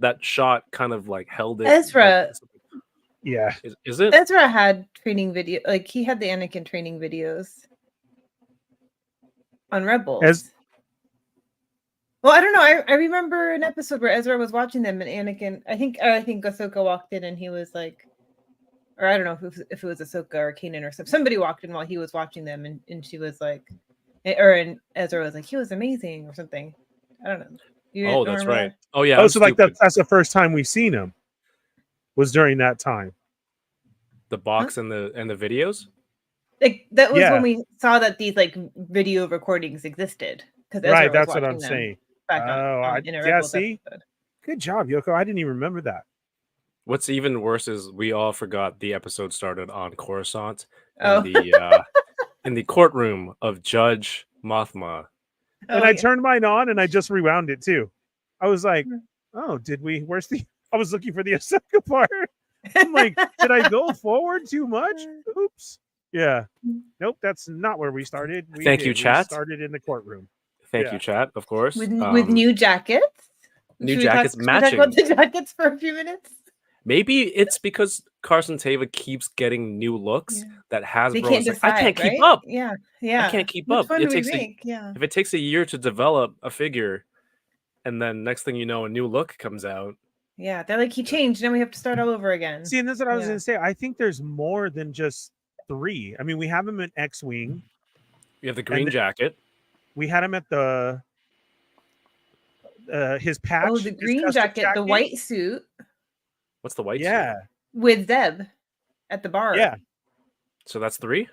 that shot kind of like held it. Ezra. Yeah. Is it? Ezra had training video, like he had the Anakin training videos on Rebels. Well, I don't know. I remember an episode where Ezra was watching them and Anakin. I think Ahsoka walked in and he was like, or I don't know if it was Ahsoka or Kanan or something. Somebody walked in while he was watching them and she was like, and Ezra was like, he was amazing or something. I don't know. Oh, that's right. That? Oh yeah. Oh, I'm so like stupid. that's the first time we've seen him. Was during that time. The box and the videos. Like that was Yeah. when we saw that these like video recordings existed. Because Right, that's what I'm saying. Back on, in a Rebels see? episode. Good job, Yoko. I didn't even remember that. What's even worse is we all forgot the episode started on Coruscant Oh. in the courtroom of Judge Mothma. And I turned mine on and I just rewound it too. I was like, oh, where's the I was looking for the Ahsoka part. I'm like, did I go forward too much? Oops. Yeah. Nope, that's not where we started. Thank you, chat. We started in the courtroom. Thank Yeah. you, chat, of course. with new jackets. New Should we jackets should we matching. talk about the jackets for a few minutes. Maybe it's because Carson Tava keeps getting new looks that They Hasbro can't is like, decide, I can't keep right? up. Yeah. I can't keep Which up. one It do we takes make? Yeah. if it takes a year to develop a figure, and then next thing you know, a new look comes out. Yeah. They're like, he changed, now we have to start all over again. See, and that's what I was Yeah. gonna say. I think there's more than just 3. I mean, we have him in X-Wing. You have the green jacket. We had him at the his patch. Oh, the his green custom jacket, the white suit What's the white suit? Yeah. with Zeb at the bar. Yeah. So that's 3.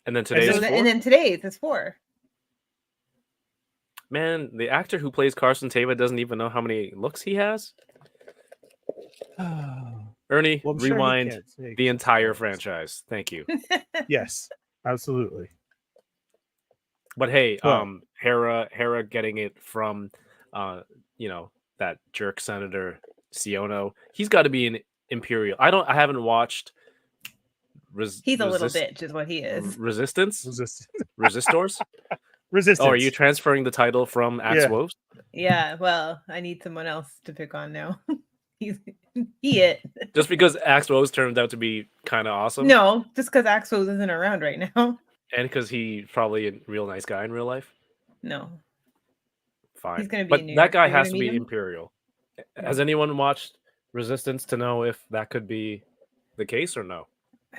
And then today's 4. And then today's is 4. Man, the actor who plays Carson Tava doesn't even know how many looks he has. Ernie, Well, I'm sure he rewind can't say. the entire franchise. Thank you. Yes, absolutely. But hey, Well- Hera getting it from that jerk Senator Siono. He's got to be an Imperial. I haven't watched He's a little bitch, is what he is. Resistance? Resistors. Oh, are you transferring the title from Axe Yeah. Woves? Yeah, well, I need someone else to pick on now. He it. Just because Axe Woves turned out to be kind of awesome? No, just because Axel isn't around right now. And because he's probably a real nice guy in real life? No. Fine. He's gonna be but in New that York. guy Are you has gonna to be meet him? Imperial. Has anyone watched Resistance to know if that could be the case or no?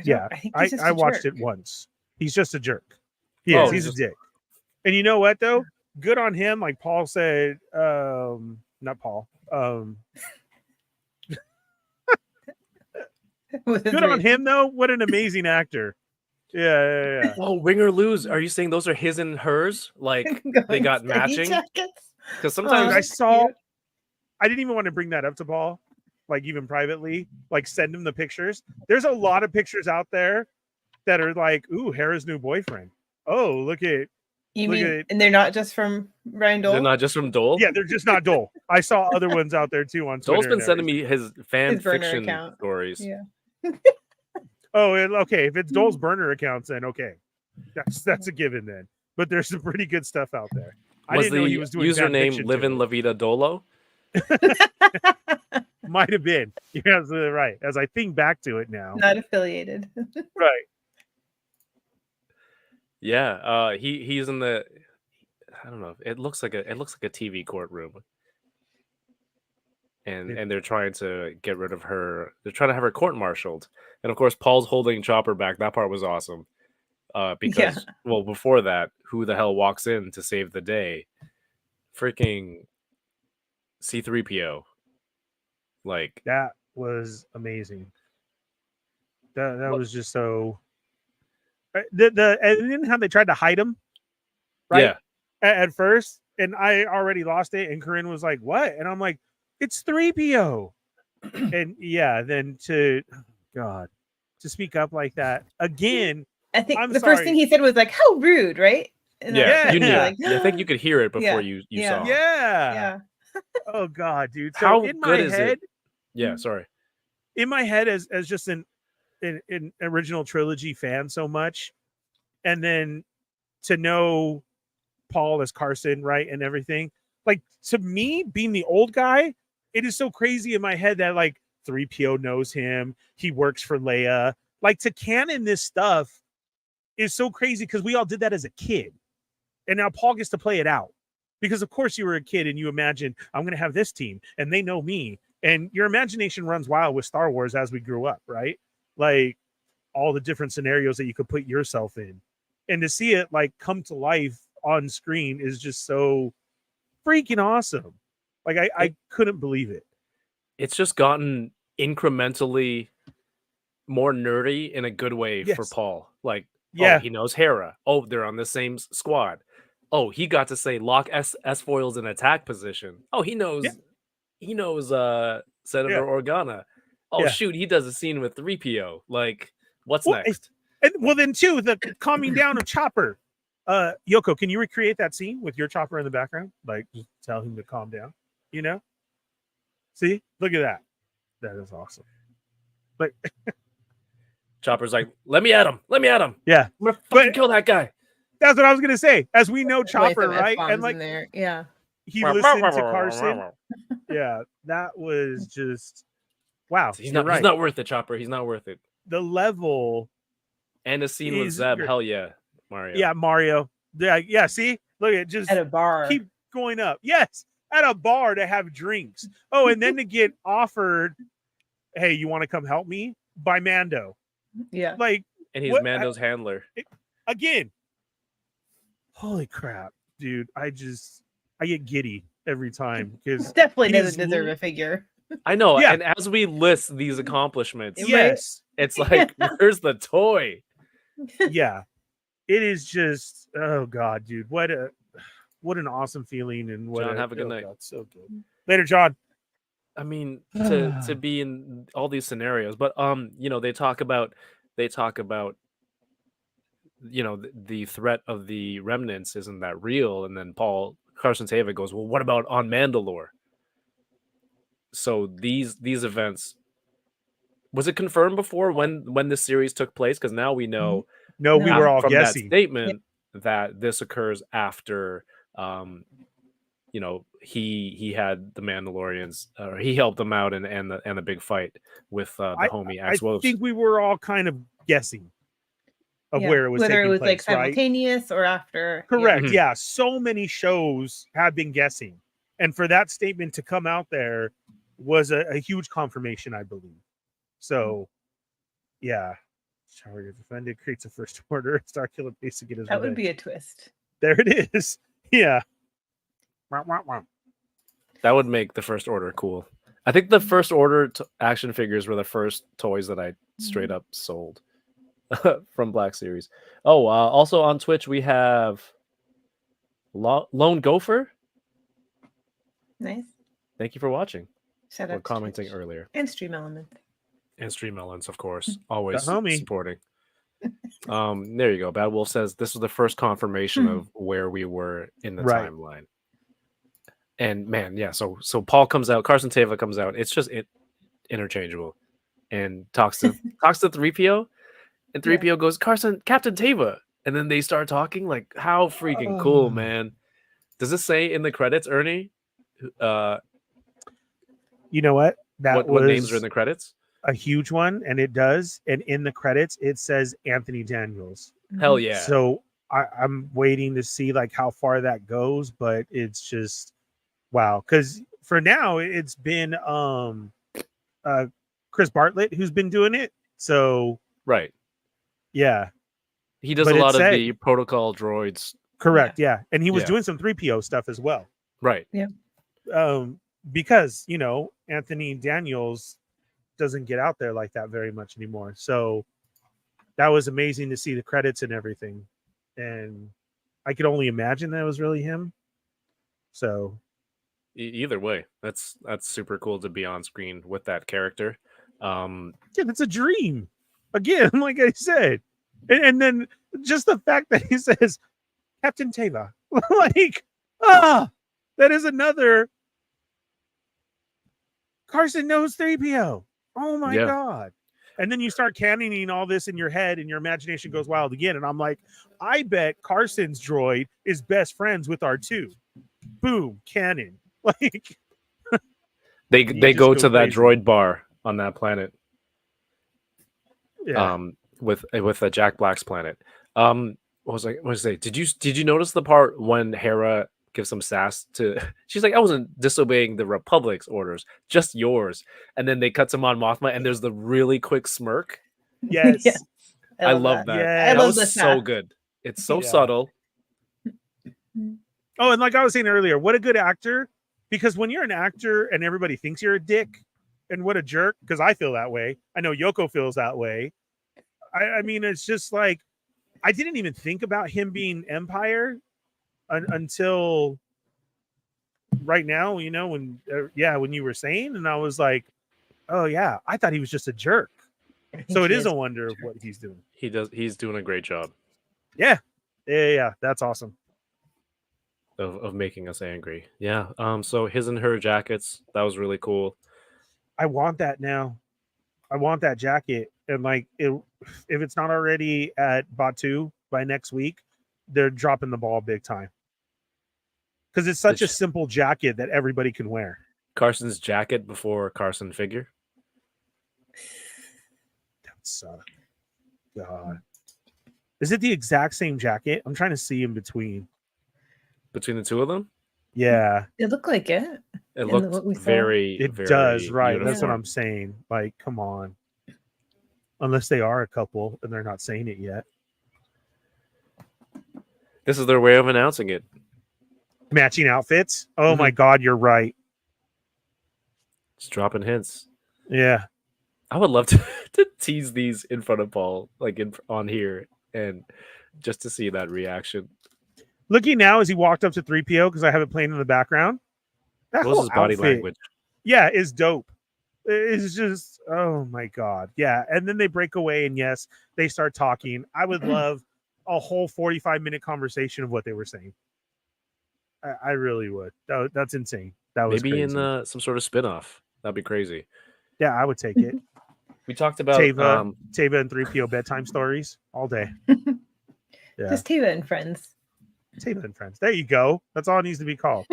Yeah, think I he's just a watched jerk. it once. He's just a jerk. He Oh, is. He's a dick. And you know what though? Good on him. Like Paul said, not Paul. Good on him though. What an amazing actor. Yeah. Oh, win or lose. Are you saying those are his and hers? Like they got matching? Because sometimes I saw. I didn't even want to bring that up to Paul, like even privately, like send him the pictures. There's a lot of pictures out there that are like, ooh, Hera's new boyfriend. Oh, look at You Look at mean, it. and they're not just from Ryan Dole? They're not just from Dole. Yeah, they're just not Dole. I saw other ones out there too on Twitter. Dole's been and sending everything. me his fan His burner fiction account. stories. Yeah. Oh, okay. If it's Dole's burner accounts, then okay, that's a given then. But there's some pretty good stuff out there. I Was didn't know the he was doing fan username fiction Livin' too. La Vida Dolo? Might have been. You're absolutely right. As I think back to it now, Not affiliated. right? Yeah, he's in the. I don't know. It looks like a TV courtroom, and they're trying to get rid of her. They're trying to have her court-martialed, and of course, Paul's holding Chopper back. That part was awesome. Because well, before that, who the hell walks in to save the day? Freaking C-3PO. Like That was amazing. That was just so. The and then how they tried to hide him, right? Yeah. At first, and I already lost it, and Corinne was like, "What?" And I'm like, "It's 3PO." And yeah, then to speak up like that again. I think I'm the first sorry. thing he said was like, "How rude," right? And Yeah, you knew. Yeah. like, I think you could hear it before Yeah, you yeah. saw. Yeah. Yeah. Oh God, dude. So How in my good is head, it? Yeah, sorry. in my head, as just an original trilogy fan so much, and then to know Paul as Carson, right, and everything. Like, to me, being the old guy, it is so crazy in my head that like 3PO knows him. He works for Leia. Like, to canon this stuff is so crazy because we all did that as a kid. And now Paul gets to play it out. Because of course you were a kid and you imagine, I'm going to have this team and they know me. And your imagination runs wild with Star Wars as we grew up, right? Like all the different scenarios that you could put yourself in. And to see it like come to life on screen is just so freaking awesome. Like I couldn't believe it. It's just gotten incrementally more nerdy in a good way for Yes. Paul. Like, Yeah. oh, he knows Hera. Oh, they're on the same squad. Oh, he got to say lock S foils in attack position. Oh, he knows. Yeah. He knows Senator Yeah. Organa. Oh Yeah. shoot, he does a scene with 3PO. Like, what's Well, next? And well, then too, the calming down of Chopper. Yoko, can you recreate that scene with your Chopper in the background? Like, just tell him to calm down. You know? See, look at that. That is awesome. Like, Chopper's like, let me at him. Let me at him. yeah, I'm gonna fucking But- kill that guy. that's what I was gonna say. As we know, With Chopper, some right? F-bombs And in like there. Yeah. he listened to Carson. Yeah, that was just wow. He's You're not. right. He's not worth it, Chopper. He's not worth it. The level. And a scene with He's Zeb. great. Hell yeah, Mario. Yeah, Mario. Yeah. See, look at just At a bar. keep going up. Yes, at a bar to have drinks. Oh, and then to get offered, hey, you want to come help me? By Mando. Yeah. Like, And he's What- Mando's handler. again. Holy crap, dude. I get giddy every time because Definitely he doesn't is deserve li- a figure. I know. Yeah. And as we list these accomplishments, yes. it's like, where's the toy? Yeah. It is just oh god, dude. What an awesome feeling and what John, have a good oh night. God, so good. Later, John. I mean, to be in all these scenarios, but they talk about, the threat of the remnants isn't that real, and then Carson Tava goes, well, what about on Mandalore? So these events, was it confirmed before when this series took place? Because now we know No, we No. were all from guessing. that statement that this occurs after he had the Mandalorians, or he helped them out and the big fight with the homie I Axe Woves. think we were all kind of guessing of Yeah. where it was Whether taking it was place, like right? simultaneous or after. Correct. Mhm. Yeah. So many shows have been guessing. And for that statement to come out there was a huge confirmation, I believe. So, yeah. Shower gets offended, creates a first order. Starkiller basic get his That would revenge. be a twist. There it is. Yeah. Wah, wah, wah. That would make the First Order cool. I think the First Order action figures were the first toys that I straight up sold from Black Series. Oh, also on Twitch we have Lone Gopher. Nice. Thank you for watching Shout or out to commenting Twitch. earlier. And Stream Element. And Stream Elements, of course, always homie. supporting. There you go. Bad Wolf says this was the first confirmation of where we were in the Right. timeline. And man, yeah. So Paul comes out, Carson Teva comes out. It's just interchangeable, and talks to 3PO, and 3PO goes, Captain Teva, and then they start talking. Like, how freaking cool, man! Does this say in the credits, Ernie? You know what? That what names are in the credits? A huge one, and it does. And in the credits, it says Anthony Daniels. Hell yeah! So I'm waiting to see like how far that goes, but it's just wow. Because for now, it's been Chris Bartlett who's been doing it. So right, yeah, he does a lot of the protocol droids. Correct, yeah, and he was doing some 3PO stuff as well. Right. Yeah. Because Anthony Daniels doesn't get out there like that very much anymore. So that was amazing to see the credits and everything. And I could only imagine that was really him. So either way, that's super cool to be on screen with that character. Yeah, that's a dream. Again, like I said. And then just the fact that he says Captain Teva. Like, that is another Carson knows 3PO. Oh my God. And then you start cannoning all this in your head and your imagination goes wild again. And I'm like, I bet Carson's droid is best friends with R2. Boom, canon. Like they go to that droid bar on that planet. Yeah. With Jack Black's planet. What was I say? Did you notice the part when Hera gives some sass to? She's like, I wasn't disobeying the Republic's orders, just yours. And then they cut to Mon Mothma, and there's the really quick smirk. Yes, yes. I love that. Yes. That was so good. It's so subtle. Oh, and like I was saying earlier, what a good actor. Because when you're an actor and everybody thinks you're a dick, and what a jerk, because I feel that way. I know Yoko feels that way. I mean, it's just like, I didn't even think about him being Empire until right now, when you were saying, and I was like, oh yeah, I thought he was just a jerk. So it is a wonder of what he's doing. He's doing a great job. Yeah. That's awesome. Of making us angry. Yeah. So his and her jackets, that was really cool. I want that now. I want that jacket. And like, if it's not already at Batu by next week, they're dropping the ball big time. Because it's such a simple jacket that everybody can wear. Carson's jacket before Carson figure. That's God. Is it the exact same jacket? I'm trying to see in between the two of them. Yeah, it looked like it. It looked very. It very does, right? uniform. That's what I'm saying. Like, come on. Unless they are a couple and they're not saying it yet. This is their way of announcing it. Matching outfits. Oh my God, you're right. Just dropping hints. Yeah. I would love to tease these in front of Paul, like on here, and just to see that reaction. Looking now as he walked up to 3PO, because I have it playing in the background. That what was his body outfit, language? Yeah, is dope. It's just, oh my God. Yeah. And then they break away, and yes, they start talking. I would love a whole 45-minute conversation of what they were saying. I really would. That's insane. That was maybe crazy. in some sort of spin-off. That'd be crazy. Yeah, I would take it. We talked about Teva and 3PO bedtime stories all day. Yeah. Just Teva and Friends. Teva and Friends. There you go. That's all it needs to be called.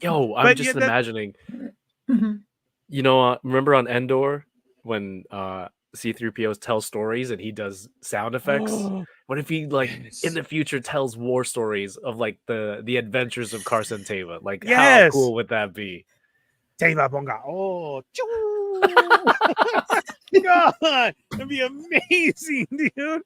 Yo, I'm just imagining. Remember on Endor when C-3PO tells stories and he does sound effects? What if he in the future tells war stories of like the adventures of Carson Teva? Like, how cool would that be? Teva Bonga. Oh, God, that'd be amazing, dude.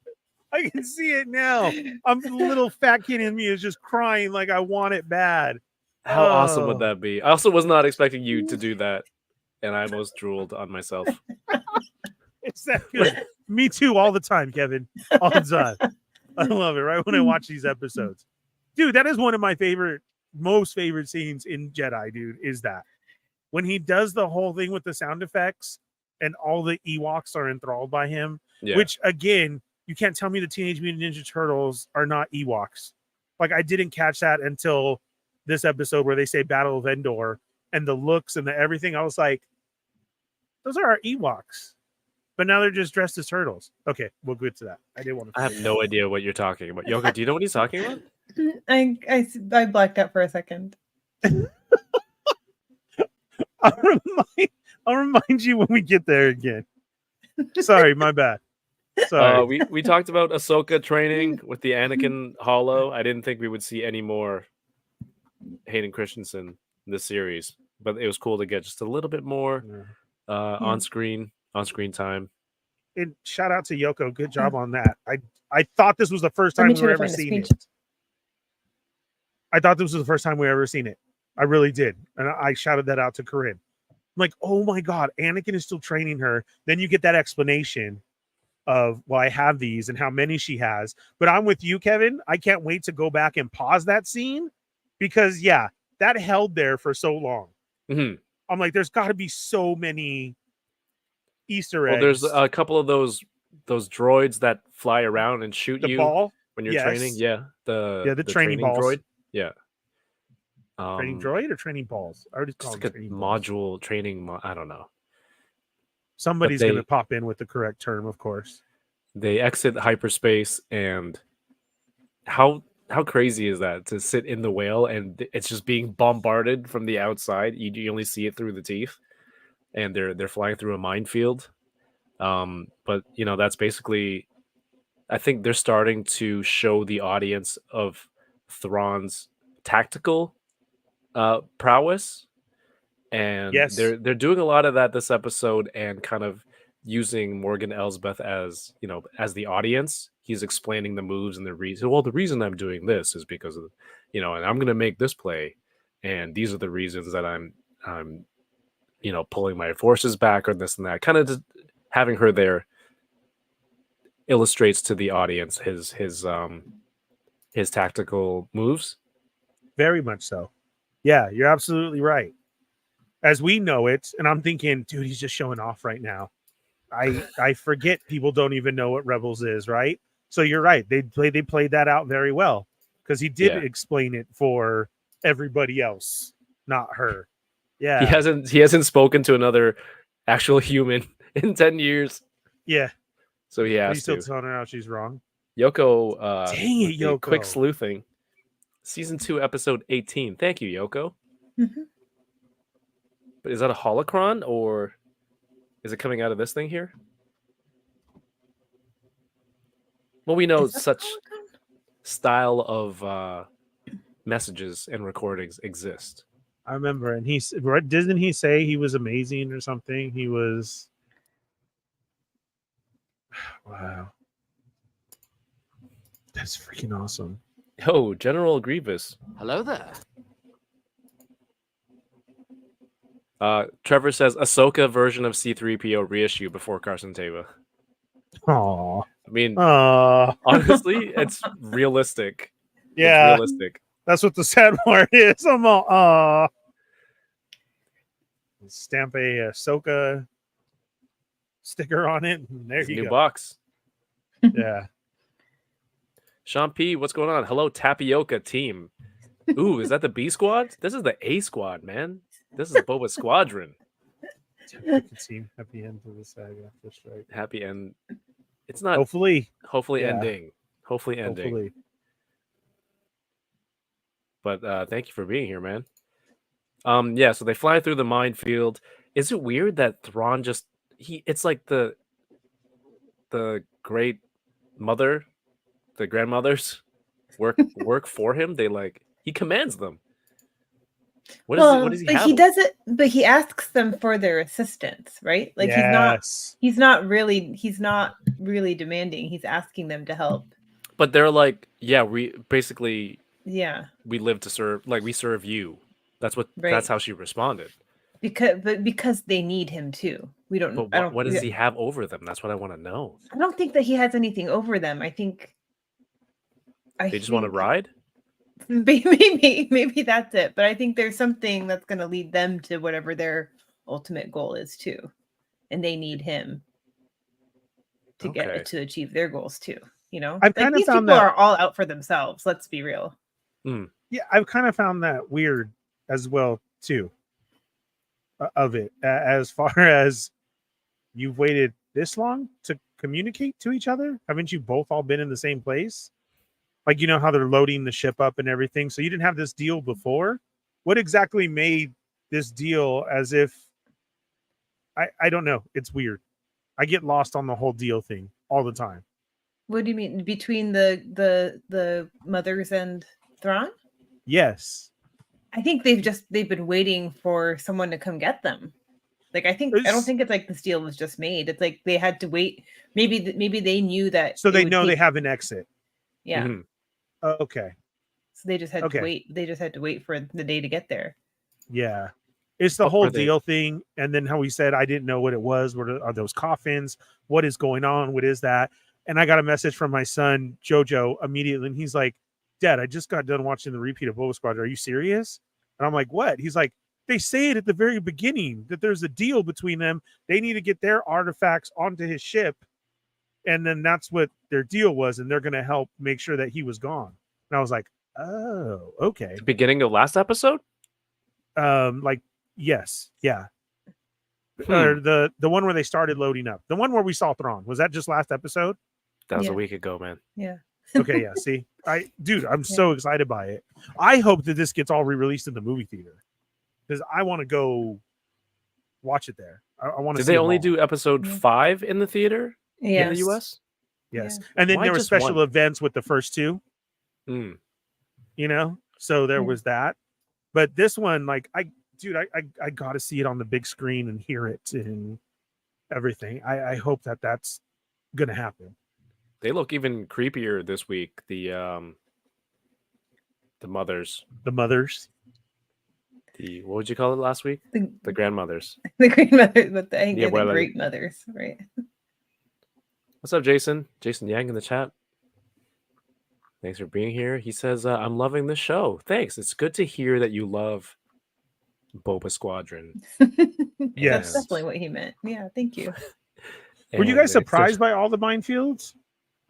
I can see it now. The little fat kid in me is just crying like I want it bad. How awesome would that be? I also was not expecting you to do that, and I almost drooled on myself. It's that good. Me too, all the time, Kevin. All the time. I love it, right? When I watch these episodes. Dude, that is one of my most favorite scenes in Jedi, dude, is that. When he does the whole thing with the sound effects and all the Ewoks are enthralled by him, which, again, you can't tell me the Teenage Mutant Ninja Turtles are not Ewoks. Like, I didn't catch that until this episode where they say Battle of Endor, and the looks and the everything. I was like, those are our Ewoks. But now they're just dressed as turtles. Okay, we'll get to that. I didn't want to. I have no idea what you're talking about. Yoko, do you know what he's talking about? I blacked out for a second. I'll remind you when we get there again. Sorry, my bad. Sorry. We talked about Ahsoka training with the Anakin Hollow. I didn't think we would see any more Hayden Christensen in this series, but it was cool to get just a little bit more on screen time. And shout out to Yoko. Good job on that. I thought this was the first time we ever seen it. I thought this was the first time we ever seen it. I really did. And I shouted that out to Corinne. I'm like, oh my God, Anakin is still training her. Then you get that explanation of, well, I have these and how many she has. But I'm with you, Kevin. I can't wait to go back and pause that scene because, yeah, that held there for so long. Mm-hmm. I'm like, there's got to be so many Easter eggs. Well, there's a couple of those droids that fly around and shoot the you ball when you're training. Yeah, the training balls. droid. Yeah. Training droid or training balls? I already call them training module training. I don't know. Somebody's going to pop in with the correct term, of course. They exit hyperspace, and how crazy is that to sit in the whale and it's just being bombarded from the outside? You only see it through the teeth, and they're flying through a minefield. But that's basically, I think they're starting to show the audience of Thrawn's tactical prowess, and yes, they're doing a lot of that this episode, and kind of using Morgan Elsbeth as the audience. He's explaining the moves and the reason. Well, the reason I'm doing this is because of and I'm going to make this play, and these are the reasons that I'm pulling my forces back, or this and that. Kind of just having her there illustrates to the audience his tactical moves. Very much so. Yeah, you're absolutely right. As we know it, and I'm thinking, dude, he's just showing off right now. I forget people don't even know what Rebels is, right? So you're right. They played that out very well because he did explain it for everybody else, not her. Yeah, he hasn't spoken to another actual human in 10 years. Yeah, so he has to. Still telling her how she's wrong. Yoko, dang it, Yoko! Quick sleuthing. Season 2, episode 18. Thank you, Yoko. Mm-hmm. But is that a holocron, or is it coming out of this thing here? Well, we know such style of messages and recordings exist. I remember, and didn't he say he was amazing or something? He was. Wow, that's freaking awesome. Oh, General Grievous. Hello there. Trevor says Ahsoka version of C-3PO reissue before Carson Teva. Aww. I mean, honestly, it's realistic. Yeah, it's realistic. That's what the sad part is. I'm all, stamp a Ahsoka sticker on it. There you go. New box. Yeah. Sean P, what's going on? Hello, Tapioca team. Ooh, is that the B squad? This is the A squad, man. This is Boba Squadron. Team. Happy end to the saga. That's right. Happy end. It's not. Hopefully ending. Hopefully ending. But thank you for being here, man. Yeah. So they fly through the minefield. Is it weird that Thrawn it's like the great mother, the grandmothers work for him. He commands them. What does he have? He does it, but he asks them for their assistance, right? Like he's not really demanding. He's asking them to help. But they're like, yeah, we basically, we live to serve. Like, we serve you. That's how she responded. Because they need him too. We don't. But what does he have over them? That's what I want to know. I don't think that he has anything over them. I think they just want to ride. Maybe that's it. But I think there's something that's going to lead them to whatever their ultimate goal is too, and they need him. to Okay. get to achieve their goals too. You know, I've like kind of these found people that- are all out for themselves. Let's be real. Yeah, I've kind of found that weird as well too. Of it, as far as you've waited this long to communicate to each other, haven't you both all been in the same place? Like, you know how they're loading the ship up and everything. So you didn't have this deal before. What exactly made this deal as if? I don't know. It's weird. I get lost on the whole deal thing all the time. What do you mean between the mothers and Thrawn? Yes. I think they've been waiting for someone to come get them. Like I don't It's- think it's like this deal was just made. It's like they had to wait. Maybe they knew that. So it they would know they take- have an exit. Yeah. Mhm. Okay. So they just had Okay. to wait. They just had to wait for the day to get there. Yeah. It's the What whole were they- deal thing. And then how he said, I didn't know what it was. What are those coffins? What is going on? What is that? And I got a message from my son, Jojo, immediately. And he's like, Dad, I just got done watching the repeat of Boba Squadron. Are you serious? And I'm like, what? He's like, they say it at the very beginning that there's a deal between them. They need to get their artifacts onto his ship. And then that's what their deal was. And they're going to help make sure that he was gone. And I was like, oh, okay. The beginning of last episode? Like, yes. Yeah. Hmm. Or the one where they started loading up. The one where we saw Thrawn. Was that just last episode? That was Yeah. a week ago, man. Yeah. Okay, yeah. See, I'm so excited by it. I hope that this gets all re-released in the movie theater because I want to go watch it there. I want to. Did they only do episode Yeah. 5 in the theater in Yes. the US? Yes, and then Why there were just special one? events with the first two. Mm. You know, so there Yeah. was that. But this one, like, I got to see it on the big screen and hear it and everything. I hope that that's gonna happen. They look even creepier this week. The mothers. The mothers. The what would you call it last week? The grandmothers. The great mothers, but I think Yeah, they're the well, great mothers, right? What's up, Jason? Jason Yang in the chat. Thanks for being here. He says, I'm loving the show. Thanks. It's good to hear that you love Boba Squadron. Yes. That's definitely what he meant. Yeah, thank you. Were you And guys it's surprised by all the minefields?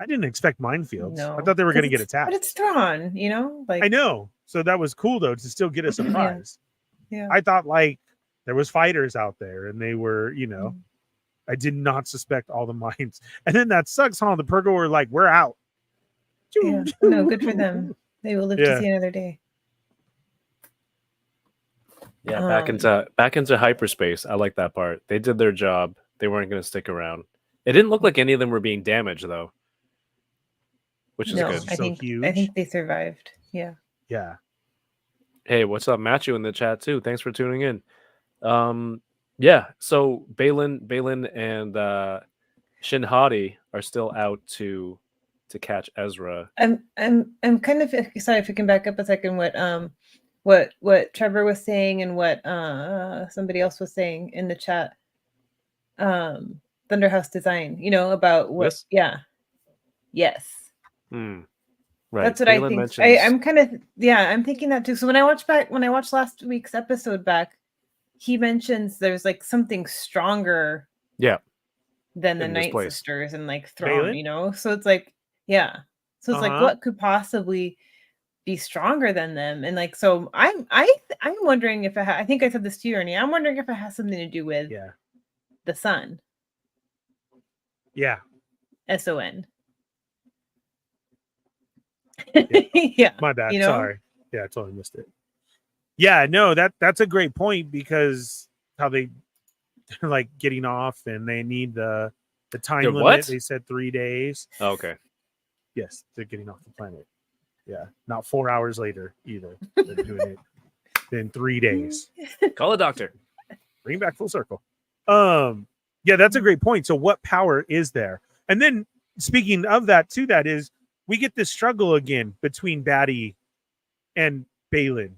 I didn't expect minefields. No, I thought they were going to 'cause get it's- attacked. But it's Thrawn, you know, like I know. So that was cool though to still get a surprise. Yeah. I thought like there was fighters out there and they were, you know, I did not suspect all the mines. And then that sucks, huh? The Purgo were like, we're out. Yeah. No, good for them. They will live Yeah. to see another day. Yeah, back into hyperspace. I like that part. They did their job. They weren't going to stick around. It didn't look like any of them were being damaged though, which is No, good. I So think huge. they survived. Yeah. Yeah. Hey, what's up, Matthew in the chat too? Thanks for tuning in. Yeah, so Baylan and Shin Hati are still out to catch Ezra. I'm kind of sorry if we can back up a second. What Trevor was saying and what somebody else was saying in the chat. Thunderhouse Design, you know, about what? Yes? Yeah. Yes. Hmm. Right. That's what I Baylan think. mentions- I'm kind of I'm thinking that too. So when I watched last week's episode back, he mentions there's like something stronger Yeah. than the In this Night place. Sisters and like Thrawn, Baylan? you know? So it's like, yeah. So it's like Uh-huh. what could possibly be stronger than them? And like so I'm wondering if I think I said this to you, Ernie. I'm wondering if it has something to do with Yeah. the sun. Yeah. SON. Yeah. Yeah. My bad. You know? Sorry. Yeah, I totally missed it. Yeah, no, that's a great point because how they're like getting off and they need the time They're limit. what? They said 3 days. Oh, okay. Yes, they're getting off the planet. Yeah, not 4 hours later either. They're doing it in 3 days. Call a doctor. Bring back full circle. Yeah, that's a great point. So what power is there? And then speaking of that too, that is we get this struggle again between Batty and Baylan.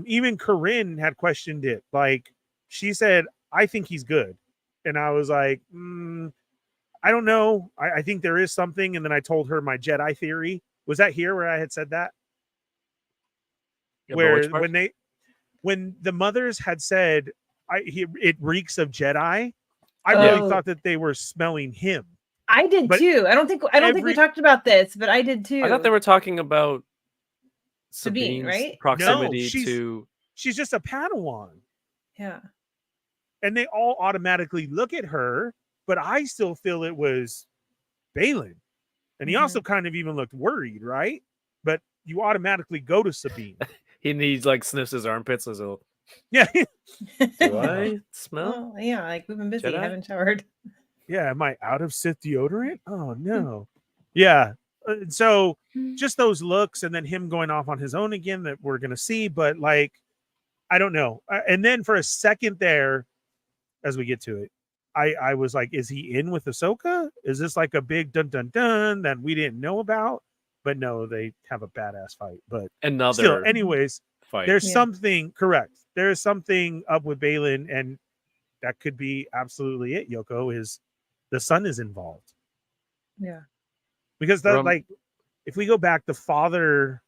Even Corinne had questioned it. Like she said, I think he's good. And I was like, I don't know. I think there is something. And then I told her my Jedi theory. Was that here where I had said that? Yeah, but Where which part? when the mothers had said it reeks of Jedi, I really Oh. thought that they were smelling him. I did But too. I don't think we every- talked about this, but I did too. I thought they were talking about Sabine, Sabine's right? proximity No, to. she's just a Padawan. Yeah. And they all automatically look at her, but I still feel it was Baylan. And he also kind of even looked worried, right? But you automatically go to Sabine. He needs like sniffs his armpits as a. Yeah. Do I smell? Oh, yeah, like we've been busy, Jedi? haven't showered. Yeah. Am I out of Sith deodorant? Oh, no. Yeah. So just those looks and then him going off on his own again that we're going to see. But like, I don't know. And then for a second there, as we get to it, I was like, is he in with Ahsoka? Is this like a big dun dun dun that we didn't know about? But no, they have a badass fight. But Another still, anyways, fight. there's something correct. There's something up with Baylan, and that could be absolutely it. Yoko is the son is involved Yeah. because that From- like if we go back, the father,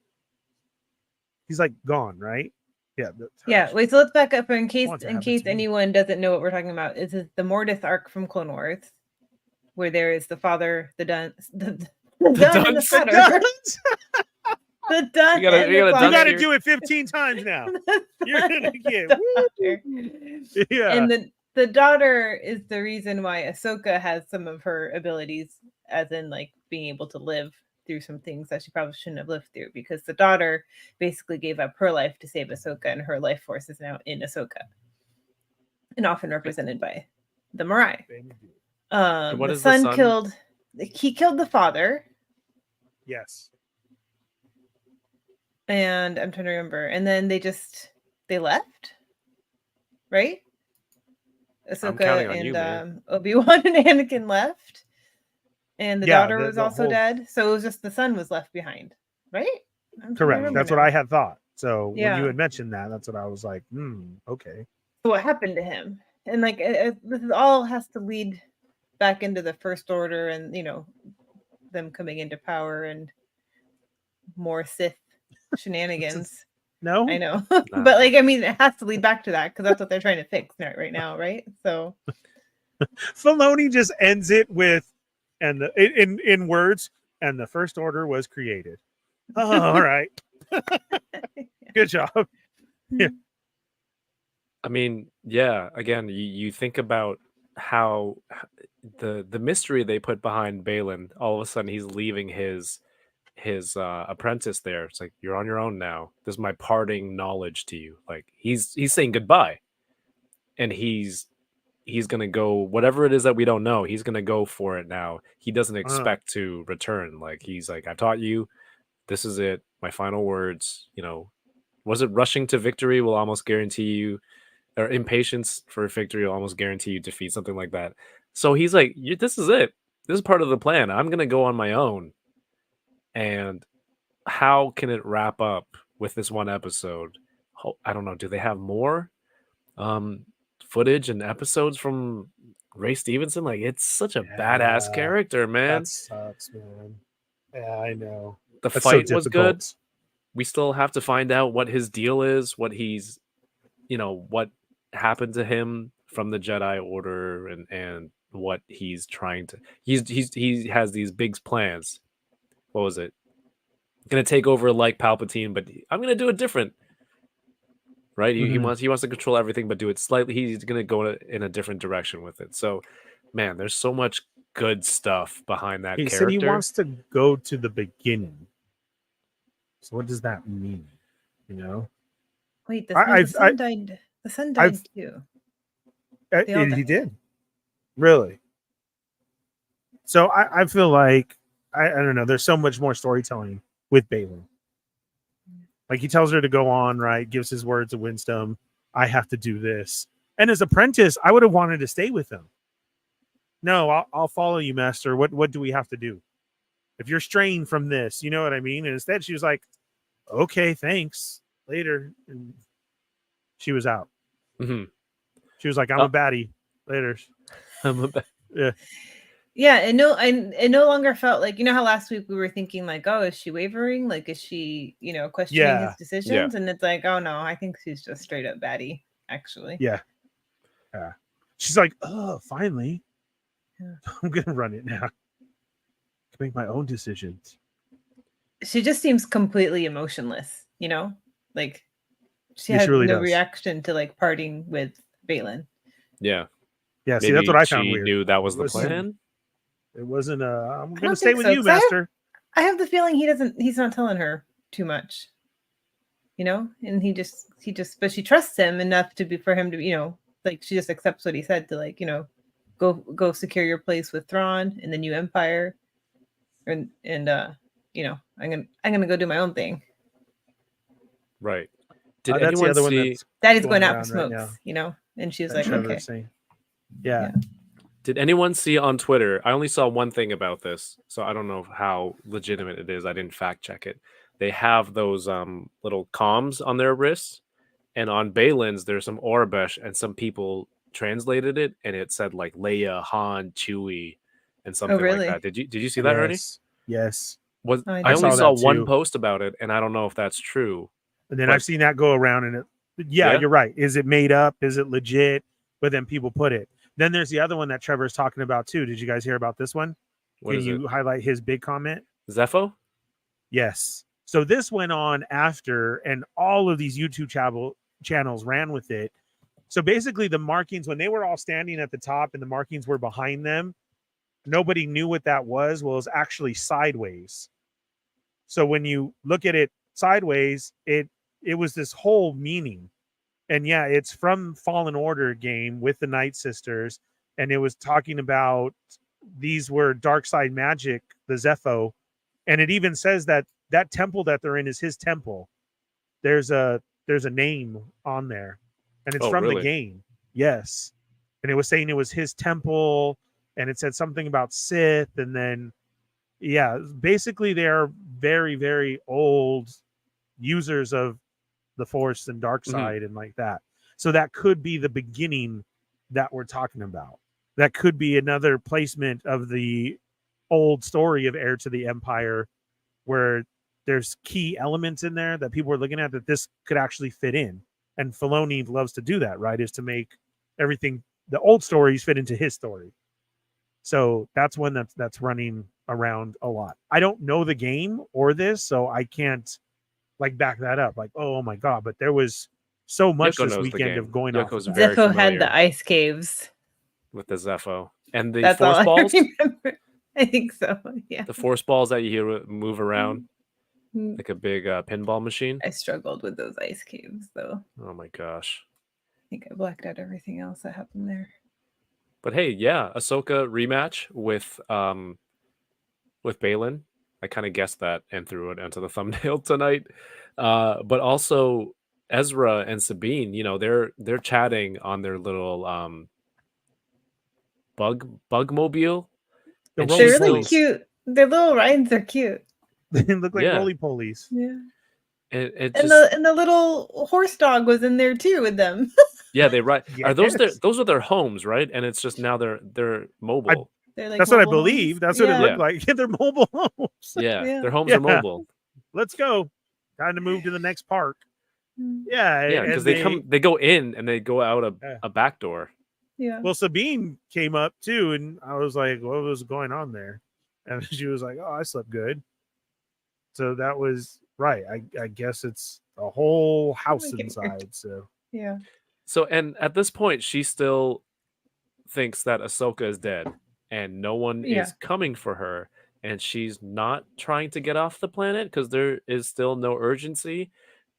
he's like gone, right? Yeah. Yeah. Wait, so let's back up in case Want to happen to me. anyone doesn't know what we're talking about. Is it the Mortis arc from Clone Wars, where there is the father, the dun, the dun and the dunce. father. The dun. You gotta- and you the gotta You dun got to here. do it 15 times now. You're gonna get daughter. yeah. And the daughter is the reason why Ahsoka has some of her abilities, as in like being able to live through some things that she probably shouldn't have lived through, because the daughter basically gave up her life to save Ahsoka, and her life force is now in Ahsoka, and often represented by the Mirai. what The is the son son? killed the father, Yes. and I'm trying to remember, and then they left, right? I'm Ahsoka counting on and you, man. Obi-Wan and Anakin left, and the Yeah, daughter was the also whole- dead. So it was just the son was left behind, right? I'm trying to Correct. remember That's what now. I had thought. So when Yeah. you had mentioned that, that's what I was like, okay. So what happened to him? And like this is all has to lead back into the First Order, and them coming into power and more Sith shenanigans. No? I know, but like I mean, it has to lead back to that because that's what they're trying to fix right now, right? So Filoni just ends it with, and in words, and the First Order was created. Oh, all right. Good job. Yeah. I mean, yeah. Again, you think about how the mystery they put behind Baylan. All of a sudden, he's leaving his apprentice there. It's like, you're on your own now. This is my parting knowledge to you. Like he's saying goodbye, and he's gonna go whatever it is that we don't know. He's gonna go for it now. He doesn't expect to return. Like he's like, I taught you. This is it. My final words. Was it rushing to victory will almost guarantee you, or impatience for victory will almost guarantee you defeat, something like that. So he's like, this is it. This is part of the plan. I'm gonna go on my own. And how can it wrap up with this one episode? I don't know. Do they have more footage and episodes from Ray Stevenson? Like, it's such a badass Yeah, character, man. That sucks, man. Yeah, I know. The That's so fight was good. difficult. We still have to find out what his deal is, what he's, what happened to him from the Jedi Order, and what he's trying to. He has these big plans. What was it? Gonna take over like Palpatine, but I'm gonna do it different. Right? He wants to control everything, but do it slightly. He's gonna go in a different direction with it. So, man, there's so much good stuff behind that He character. said he wants to go to the beginning. So what does that mean? wait, the I- son died. The son died too. They all He died. did. Really? So I feel like I don't know. There's so much more storytelling with Baylan. Like he tells her to go on, right? Gives his words of wisdom. I have to do this. And as apprentice, I would have wanted to stay with him. No, I'll follow you, master. What do we have to do? If you're straying from this, you know what I mean? And instead she was like, okay, thanks. Later. And she was out. Mm-hmm. She was like, I'm a baddie. Later. Yeah. Yeah, and it no longer felt like, how last week we were thinking like, oh, is she wavering? Like, is she, questioning his decisions? And it's like, oh no, I think she's just straight up baddie, actually. Yeah. She's like, oh, finally. Yeah. I'm gonna run it now. make my own decisions. She just seems completely emotionless, you know? Like she Yeah, had she really no does. reaction to like parting with Baylan. Yeah. Yeah, see, Maybe that's what I found she weird. knew that was It the wasn't- plan. It wasn't I'm I gonna don't stay think with so, you, 'cause I have- master. I have the feeling he's not telling her too much. You know? And he just but she trusts him enough to be for him to, you know, like she just accepts what he said to like, you know, go secure your place with Thrawn in the new empire. And you know, I'm gonna go do my own thing. Right. Did That's the anyone other one see? that's Daddy's going going out for around right smokes, now. you know? And she's that like, Trevor's okay. saying. Yeah. Did anyone see on Twitter? I only saw one thing about this, so I don't know how legitimate it is. I didn't fact check it. They have those little comms on their wrists, and on Baylan's there's some Orabesh, and some people translated it, and it said like Leia, Han, Chewie, and something really? like that. Did you see that, Ernie? Yes. Was I I didn't. only I saw saw that one too. post about it, and I don't know if that's true. And then But- I've seen that go around, and Yeah? you're right. Is it made up? Is it legit? But then people put it. Then there's the other one that Trevor's talking about too. Did you guys hear about this one? What Can is you highlight his big comment? it? Zepho? Yes. So this went on after, and all of these YouTube channels ran with it. So basically, the markings, when they were all standing at the top and the markings were behind them, nobody knew what that was. Well, it was actually sideways. So when you look at it sideways, it was this whole meaning. And yeah, it's from Fallen Order game with the Night Sisters. And it was talking about these were dark side magic, the Zepho. And it even says that that temple that they're in is his temple. There's a name on there. And it's Oh, from really? the game. Yes. And it was saying it was his temple. And it said something about Sith. And then, yeah, basically they're very, very old users of the Force and dark side and like that. So that could be the beginning that we're talking about. That could be another placement of the old story of Heir to the Empire, where there's key elements in there that people are looking at that this could actually fit in. And Filoni loves to do that, right? Is to make everything, the old stories fit into his story. So that's one that's running around a lot. I don't know the game or this, so I can't like back that up. Like, oh my god! But there was so much Yoko this knows the weekend game. of going Yoko's off. very Zepho had familiar the ice caves. with the Zepho and the That's all force I balls. remember. I think so. Yeah. The force balls that you hear move around Mm. like a big pinball machine. I struggled with those ice caves, though. Oh my gosh! I think I blacked out everything else that happened there. But hey, yeah, Ahsoka rematch with Baylan. I kind of guessed that and threw it into the thumbnail tonight. But also Ezra and Sabine, you know, they're chatting on their little bug mobile. The And roly They're she's really polies. cute. Their little rides are cute. They look like Yeah. roly polies. Yeah. It And just the little horse dog was in there too with them. yeah, they right. Are those Yes. those are their homes, right? And it's just now they're mobile. They're like That's what I mobile homes. believe. That's what it Yeah. looked like. They're mobile homes. Yeah, Yeah. their homes Yeah. are mobile. Let's go. Time to move to the next park. Mm. Yeah. Yeah, and because they go in and they go out Yeah. a back door. Yeah. Well, Sabine came up too, and I was like, what was going on there? And she was like, oh, I slept good. So that was right. I guess it's a whole house Okay. inside. So Yeah. So, and at this point, she still thinks that Ahsoka is dead and no one Yeah. is coming for her. And she's not trying to get off the planet because there is still no urgency.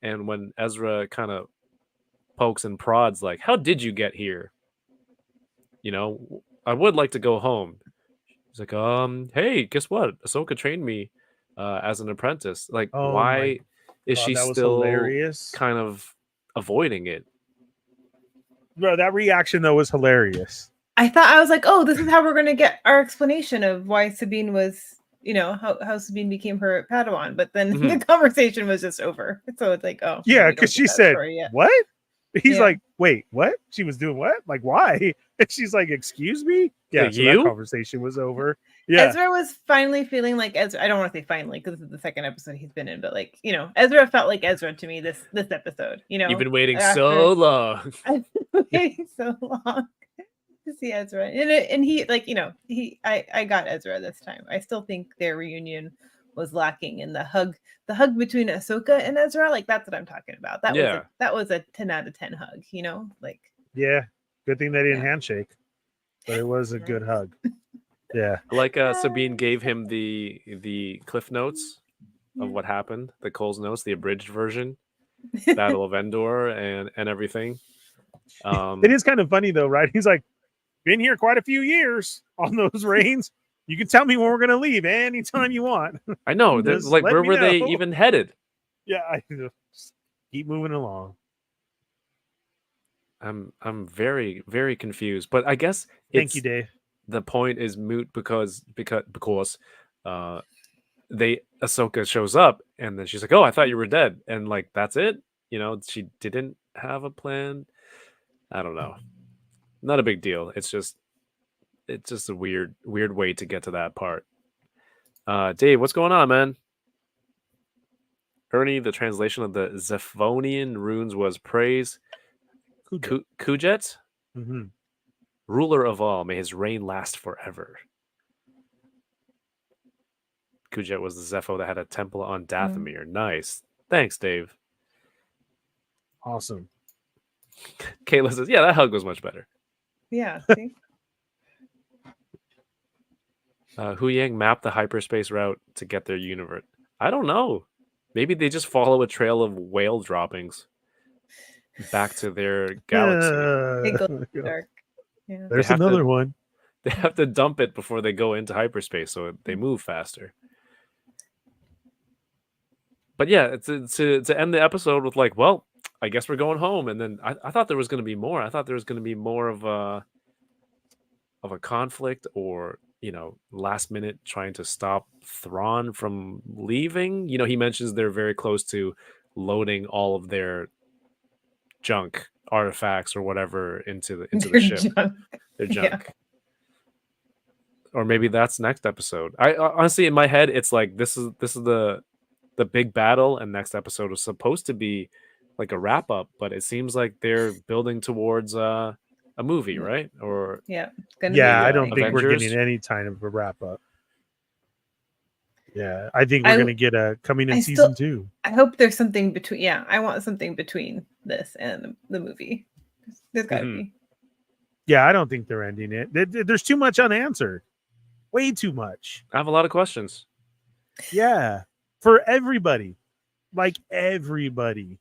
And when Ezra kind of pokes and prods, like, how did you get here? You know, I would like to go home. He's like, hey, guess what? Ahsoka trained me as an apprentice. Like, Oh my why is God, she that was still hilarious. kind of avoiding it? Bro, that reaction though was hilarious. I was like, oh, this is how we're gonna get our explanation of why Sabine was, you know, how Sabine became her Padawan. But then Mhm. the conversation was just over. So it's like, oh, Yeah, we don't because get she that said, story yet. what? He's Yeah. like, wait, what? She was doing what? Like, why? And she's like, excuse me? Yeah, Like, so you? that conversation was over. Yeah. Ezra was finally feeling like Ezra. I don't want to say finally because this is the second episode he's been in, but like, you know, Ezra felt like Ezra to me this episode. You know, You've been waiting after- so long. I've been waiting so long. to see Ezra, and he like I got Ezra this time. I still think their reunion was lacking in the hug between Ahsoka and Ezra. Like that's what I'm talking about. That was a 10 out of 10 hug. Like Yeah, good thing they didn't Yeah. handshake, but it was a good hug. Yeah, Like Sabine gave him the cliff notes of what happened, the Cole's notes, the abridged version, Battle of Endor and everything. it is kind of funny though, right? He's like, been here quite a few years on those reigns. You can tell me when we're gonna leave anytime you want. I know. Just Like, let where me were they know. even headed? Yeah, I just keep moving along. I'm very, very confused. But I guess Thank you, Dave. the point is moot because Ahsoka shows up and then she's like, "Oh, I thought you were dead," and like that's it. She didn't have a plan. I don't know. Not a big deal. It's just a weird way to get to that part. Dave, what's going on, man? Ernie, the translation of the Zephonian runes was praise. Kujet, Mm-hmm. ruler of all, may his reign last forever. Kujet was the Zepho that had a temple on Dathomir. Nice. Thanks, Dave. Awesome. Kayla says, yeah, that hug was much better. yeah. See? Hu Yang mapped the hyperspace route to get their universe. I don't know. Maybe they just follow a trail of whale droppings back to their galaxy. It goes dark. Yeah. There's They have another to- one. They have to dump it before they go into hyperspace, so they move faster. But yeah, to end the episode with like, well, I guess we're going home, and then I thought there was going to be more. I thought there was going to be more of a conflict, or last minute trying to stop Thrawn from leaving. He mentions they're very close to loading all of their junk artifacts or whatever into the ship. Their junk. Or maybe that's next episode. I honestly, in my head, it's like this is the big battle, and next episode was supposed to be like a wrap up, but it seems like they're building towards a movie, right? Or Yeah. I don't think we're Avengers. getting any kind of a wrap up. Yeah, I think we're gonna get a coming in season 2. I hope there's something between. Yeah, I want something between this and the movie. There's got to be. Yeah, I don't think they're ending it. There's too much unanswered. Way too much. I have a lot of questions. Yeah, for everybody, like everybody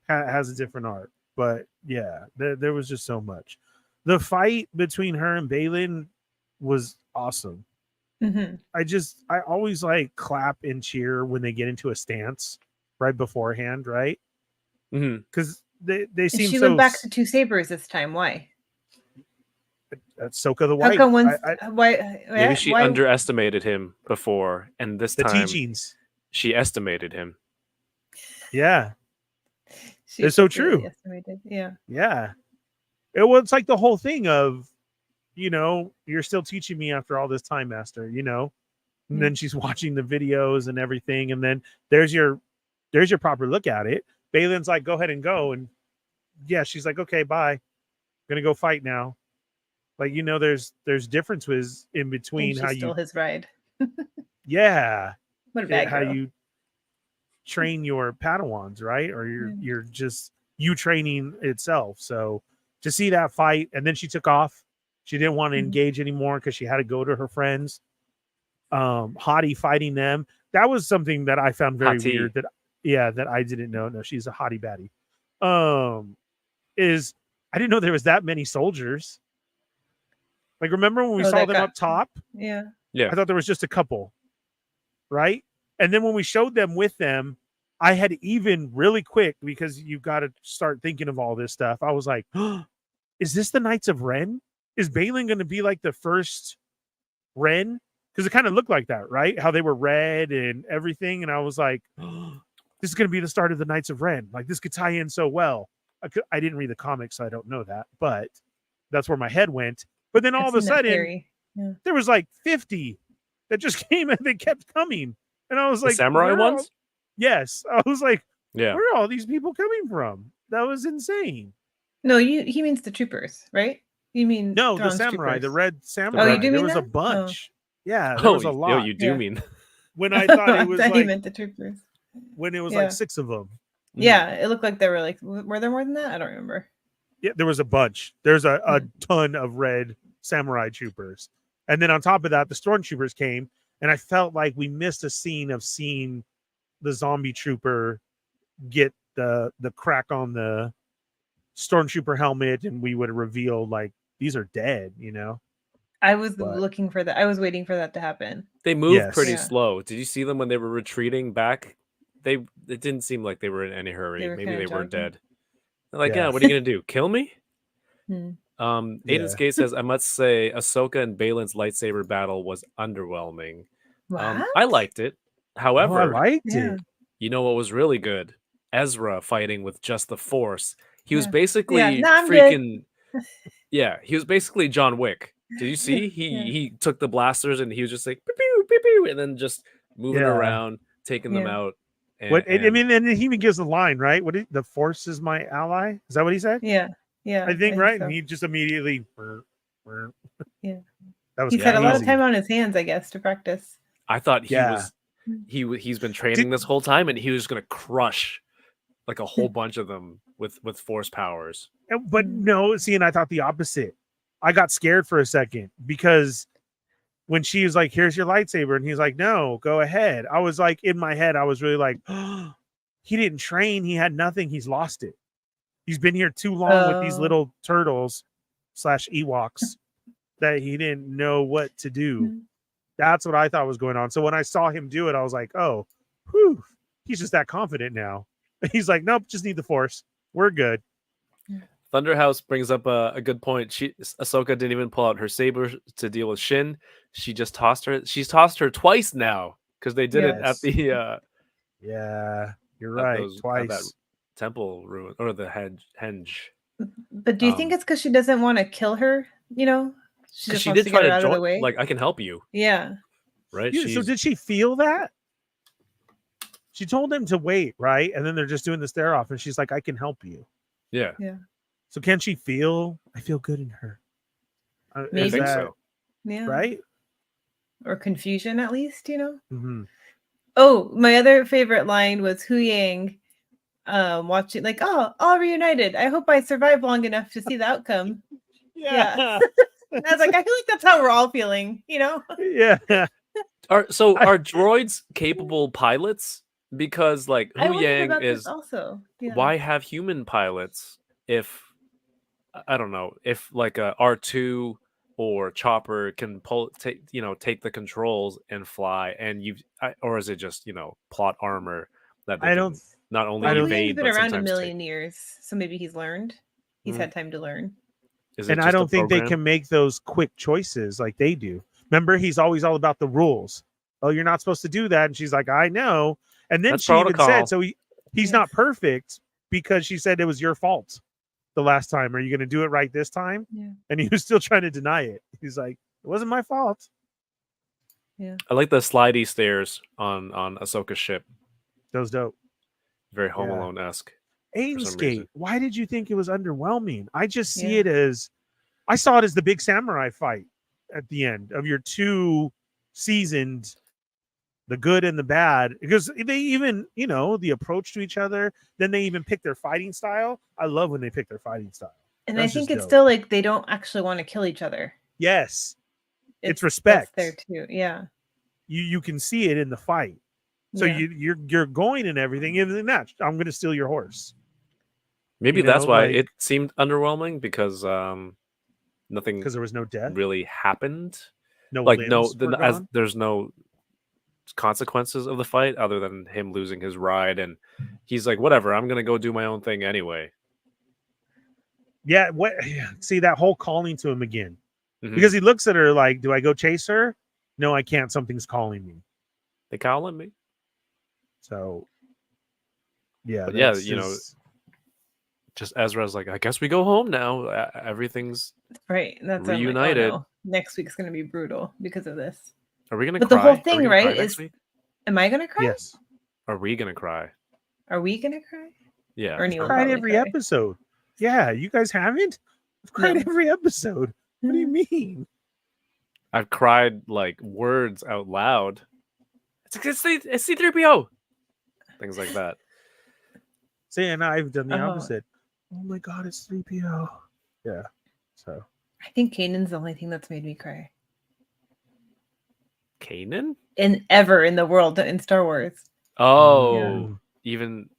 has a different arc. But yeah, there was just so much. The fight between her and Baylan was awesome. Mm-hmm. I always like clap and cheer when they get into a stance right beforehand, right? Because they seem she so. went back to 2 sabers this time. Why? Ahsoka the How White. come Maybe why? she underestimated him before, and this The time teachings. she estimated him. Yeah, She it's so really true. estimated. Yeah. yeah. It's like the whole thing of, you're still teaching me after all this time, Master. And then she's watching the videos and everything, and then there's your proper look at it. Baylan's like, go ahead and go, and yeah, she's like, okay, bye. Gonna go fight now. Like, there's differences in between And how she's still his ride. yeah, What a bad how girl. you train your Padawans, right? Or you're just you training itself. So to see that fight, and then she took off. She didn't want to engage anymore because she had to go to her friends. Hottie fighting them. That was something that I found very Hottie. weird. That I didn't know. No, she's a hottie baddie. Is I didn't know there was that many soldiers. Like, remember when we saw them up top? Yeah. Yeah. I thought there was just a couple, right? And then when we showed them with them, I had even really quick, because you got to start thinking of all this stuff. I was like, oh, is this the Knights of Ren? Is Baylan going to be like the first Ren? Because it kind of looked like that, right? How they were red and everything. And I was like, oh, this is going to be the start of the Knights of Ren. Like, this could tie in so well. I didn't read the comics, so I don't know that. But that's where my head went. But then all of a sudden, there was like 50 that just came, and they kept coming. And I was like, the samurai ones? Yes. I was like, yeah. Where are all these people coming from? That was insane. No, he means the troopers, right? You mean No, the Thrawn's samurai, the troopers? red samurai. you do there mean was a that? bunch. Yeah, there was a lot. You do Yeah. mean When I thought it was I thought you like meant the troopers. when it was Yeah. like 6 of them. Yeah, it looked like there were like, were there more than that? I don't remember. Yeah, there was a bunch. There's a ton of red samurai troopers. And then on top of that, the stormtroopers came, and I felt like we missed a scene of seeing the zombie trooper get the crack on the stormtrooper helmet, and we would reveal like these are dead, you know. I was But- looking for that. I was waiting for that to happen. they moved Yes. pretty Yeah. slow. Did you see them when they were retreating back? It didn't seem like they were in any hurry. They were Maybe kinda they were jogging. dead. They're like, Yeah. yeah, what are you gonna do? Kill me? Hmm. Aiden Yeah. Skate says, I must say, Ahsoka and Baylan's lightsaber battle was underwhelming. What? I liked it. Oh, However, I liked Yeah. it. you know what was really good? Ezra fighting with just the Force. He was Yeah. basically Yeah, no, I'm good. freaking. Yeah, he was basically John Wick. Did you see? He took the blasters and he was just like pew, pew, pew, pew, and then just moving Yeah. around, taking them Yeah. out. I mean, and he even gives the line, right? The Force is my ally. Is that what he said? Yeah. Yeah. I think right. so. And he just immediately. Yeah. That was He's had a lot of easy. time on his hands, I guess, to practice. I thought he Yeah. was he's been training this whole time, and he was gonna crush like a whole bunch of them with Force powers. But no, see, and I thought the opposite. I got scared for a second because when she was like, "Here's your lightsaber," and he's like, "No, go ahead." I was like, in my head, I was really like, he didn't train. He had nothing. He's lost it. He's been here too long with these Oh. little turtles / Ewoks that he didn't know what to do. Mhm. That's what I thought was going on. So when I saw him do it, I was like, "Oh, whew, he's just that confident now." He's like, "Nope, just need the Force. We're good." Thunderhouse brings up a good point. Ahsoka didn't even pull out her saber to deal with Shin. She just tossed her. She's tossed her twice now because they did it at Yes. the Yeah, you're at right. those- at Twice. that temple ruin or the henge. But do you think it's because she doesn't want to kill her? You know, she just She wants did to try get her to out of the join. way. Like, I can help you, Yeah. right? Yeah, so did she feel that? She told him to wait, right? And then they're just doing the stare off, and she's like, "I can help you." Yeah, So can she feel? I feel good in her. Is I think Maybe. so. Yeah. right? Or confusion, at least, you know? Mm-hmm. Oh, my other favorite line was Hu Yang watching, like, oh, all reunited. I hope I survive long enough to see the outcome. Yeah. And I was like, I feel like that's how we're all feeling, you know? Yeah. Are droids capable pilots? Because like I Hu wondered Yang about this is. also. Yeah. Why have human pilots if I don't know if like a R2 or Chopper can take the controls and fly, and or is it just plot armor that they I can don't- not only I don't- Hu Yang's evade been but around a sometimes million years, so maybe he's learned. He's Mhm. had time to learn. Is it And I just a don't think they program? can make those quick choices like they do. Remember, he's always all about the rules. Oh, you're not supposed to do that. And she's like, I know. And then That's she even protocol. said, so he's Yes. not perfect because she said it was your fault the last time. Are you going to do it right this time? Yeah. And he was still trying to deny it. He's like, it wasn't my fault. I like the slidey stairs on Ahsoka's ship. That was dope. Very Home Yeah. Alone-esque. Aim some Skate, reason. why did you think it was underwhelming? I just see Yeah. it as, I saw it as the big samurai fight at the end of your two seasoned, the good and the bad, because they even, the approach to each other, then they even pick their fighting style. I love when they pick their fighting style. And That's I think just it's dope. still like they don't actually want to kill each other. Yes, it's that's respect. there too. Yeah. You can see it in the fight. So Yeah. you're going and everything in the match. I'm going to steal your horse. Maybe You that's know, why like- it seemed underwhelming because nothing Because there was no death, really happened. no Like limbs were gone. there's no consequences of the fight other than him losing his ride, and he's like, whatever, I'm gonna go do my own thing anyway. Yeah, what? See that whole calling to him again, Mhm. because he looks at her like, "Do I go chase her? No, I can't. Something's calling me." They calling me. So, yeah, But yeah, that's Just Ezra's like, I guess we go home now. Everything's. Right. That's why I'm like, oh, Reunited. no. Next week's gonna be brutal because of this. Are we gonna? But cry? the whole Are we thing, gonna right, cry next is- week? Am I gonna cry? yes. Are we gonna cry? Are we gonna cry? Yeah. Ernie will Cried probably every cry. episode. Yeah, you guys haven't. I've cried No. every episode. What do you mean? I've cried like words out loud. It's C3PO. Things like that. See, and I've done the Oh. opposite. Oh my god, it's 3PO. Yeah. So I think Kanan's the only thing that's made me cry Kanan? ever in the world in Star Wars. Oh, even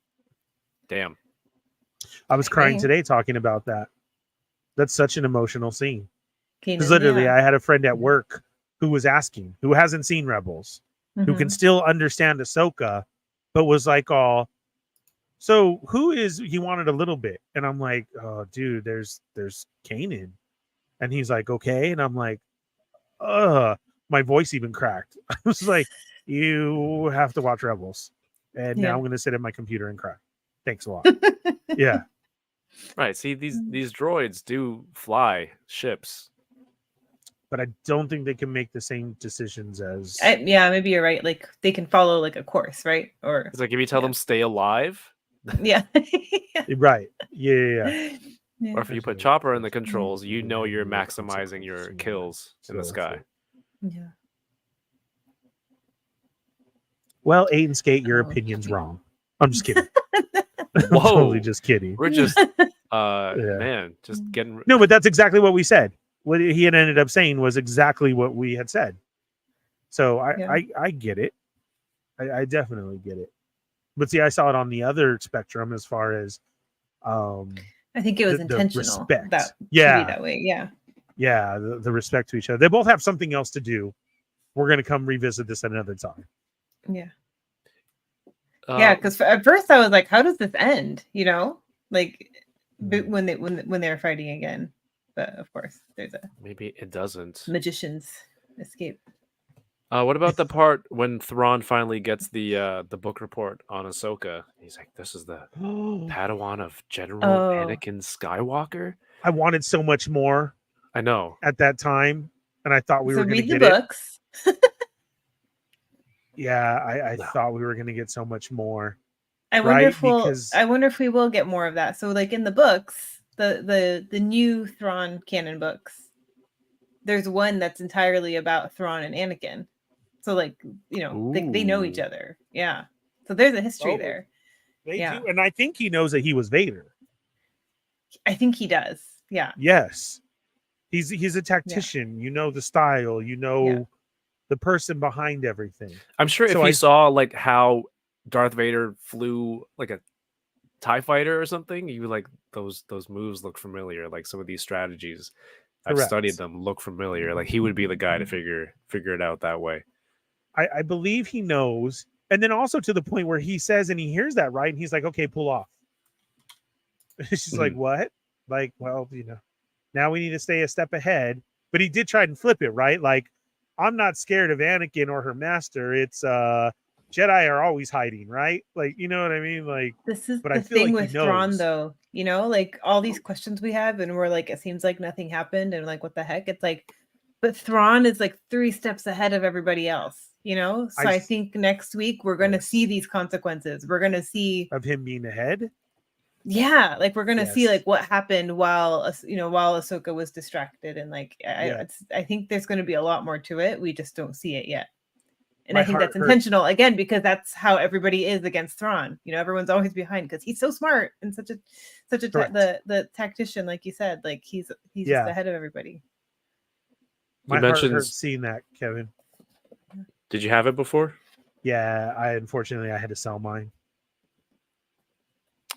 damn. I was crying Yeah. today talking about that. That's such an emotional scene. Because Kanan, literally, yeah. I had a friend at work who was asking, who hasn't seen Rebels, who can Mhm. still understand Ahsoka, but was like, "Oh, so who is?" He wanted a little bit, and I'm like, "Oh, dude, there's Kanan," and he's like, "Okay," and I'm like, my voice even cracked. I was like, "You have to watch Rebels," and Yeah. now I'm gonna sit at my computer and cry. Thanks a lot. Yeah. Right. See, these droids do fly ships. But I don't think they can make the same decisions as Yeah, maybe you're right. Like they can follow like a course, right? Or It's like if you tell them stay alive, yeah. right. Yeah. Yeah. or if you put Chopper in the controls, you know you're maximizing your kills in the sky. Yeah. Well, Aiden Skate, your Oh. opinion's wrong. I'm just kidding. Whoa. I'm totally just kidding. We're just man, just getting No, but that's exactly what we said. What he had ended up saying was exactly what we had said. So I get it. I definitely get it. But see, I saw it on the other spectrum as far as I think it was the intentional respect. that to Yeah. be that way. Yeah. yeah, the respect to each other. They both have something else to do. We're gonna come revisit this at another time. Yeah. Yeah, because at first I was like, "How does this end?" You know, like when they're fighting again. But of course, there's a maybe it doesn't. magician's escape. What about the part when Thrawn finally gets the book report on Ahsoka? He's like, "This is the Padawan of General Oh. Anakin Skywalker." I wanted so much more I know. at that time, and I thought we So were going to read the get it. books. Yeah, I No. thought we were going to get so much more. I wonder Right, if we'll. because- I wonder if we will get more of that. So, like in the books, the new Thrawn canon books, there's one that's entirely about Thrawn and Anakin. So, like they know each Ooh. other. Yeah. So there's a history Oh. there. They Yeah. do, and I think he knows that he was Vader. I think he does. Yeah. Yes, he's a tactician. You know the style. You know the person behind everything. I'm sure So if I- you saw like how Darth Vader flew like a TIE fighter or something, you would like those moves look familiar. Like some of these strategies, I've Correct. studied them, look familiar. Like he would be the guy to figure it out that way. I believe he knows, and then also to the point where he says, and he hears that right, and he's like, "Okay, pull off." She's like, "What?" Like, well, now we need to stay a step ahead. But he did try and flip it, right? Like, I'm not scared of Anakin or her master. It's Jedi are always hiding, right? Like, you know what I mean? Like, This is But I the feel thing like he with Thrawn, knows. though. Like all these questions we have, and we're like, it seems like nothing happened, and like, what the heck? It's like, but Thrawn is like 3 steps ahead of everybody else. So I think next week we're going to see these consequences. We're going to see, of him being ahead. yeah, like we're going to see Yes. like what happened while Ahsoka was distracted, and like Yeah. I think there's going to be a lot more to it. We just don't see it yet. And My I think heart that's hurt. intentional again, because that's how everybody is against Thrawn. Everyone's always behind because he's so smart and such a Correct. the tactician, like you said, like he's Yeah. just ahead of everybody. My You heart mentioned- hurts seeing that, Kevin. Did you have it before? Yeah, unfortunately I had to sell mine.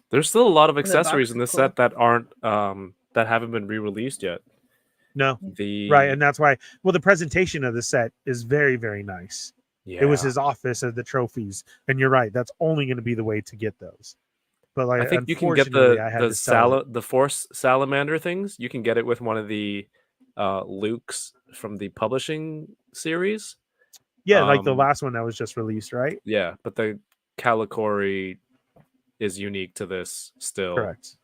There's still a lot of The box accessories in is this cool. set that aren't that haven't been re-released yet. No, The right, and that's why. Well, the presentation of the set is very, very nice. yeah. It was his office of the trophies, and you're right. That's only going to be the way to get those. But like, I think you can get unfortunately, I had the to sell it. the Force salamander things. You can get it with one of the Lukes from the publishing series. Yeah, like the um, last one that was just released, right? Yeah, but the Calicori is unique to this still. Correct.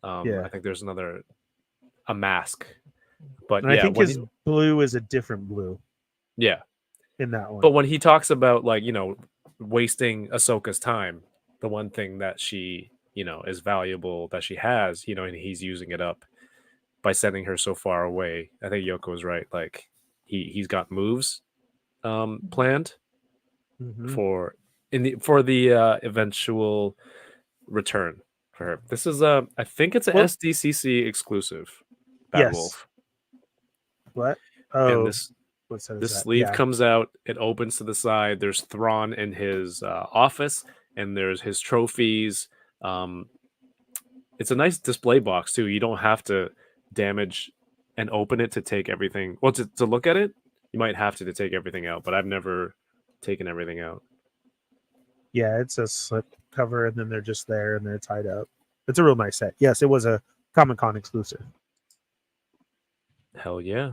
Yeah. I think there's a mask. But And yeah, I think when his blue is a different blue yeah. in that one. But when he talks about like, wasting Ahsoka's time, the one thing that she, is valuable that she has, and he's using it up. by sending her so far away. I think Yoko was right. Like he's got moves planned Mhm. for the eventual return for her. This is I think it's a Well- SDCC exclusive. Bad Yes. Wolf. What? And Oh, this what set is this that? sleeve Yeah. comes out. It opens to the side. There's Thrawn in his office, and there's his trophies. It's a nice display box too. You don't have to damage and open it to take everything. Well, to look at it, you might have to take everything out. But I've never taken everything out. Yeah, it's a slip cover, and then they're just there, and they're tied up. It's a real nice set. Yes, it was a Comic-Con exclusive. Hell yeah.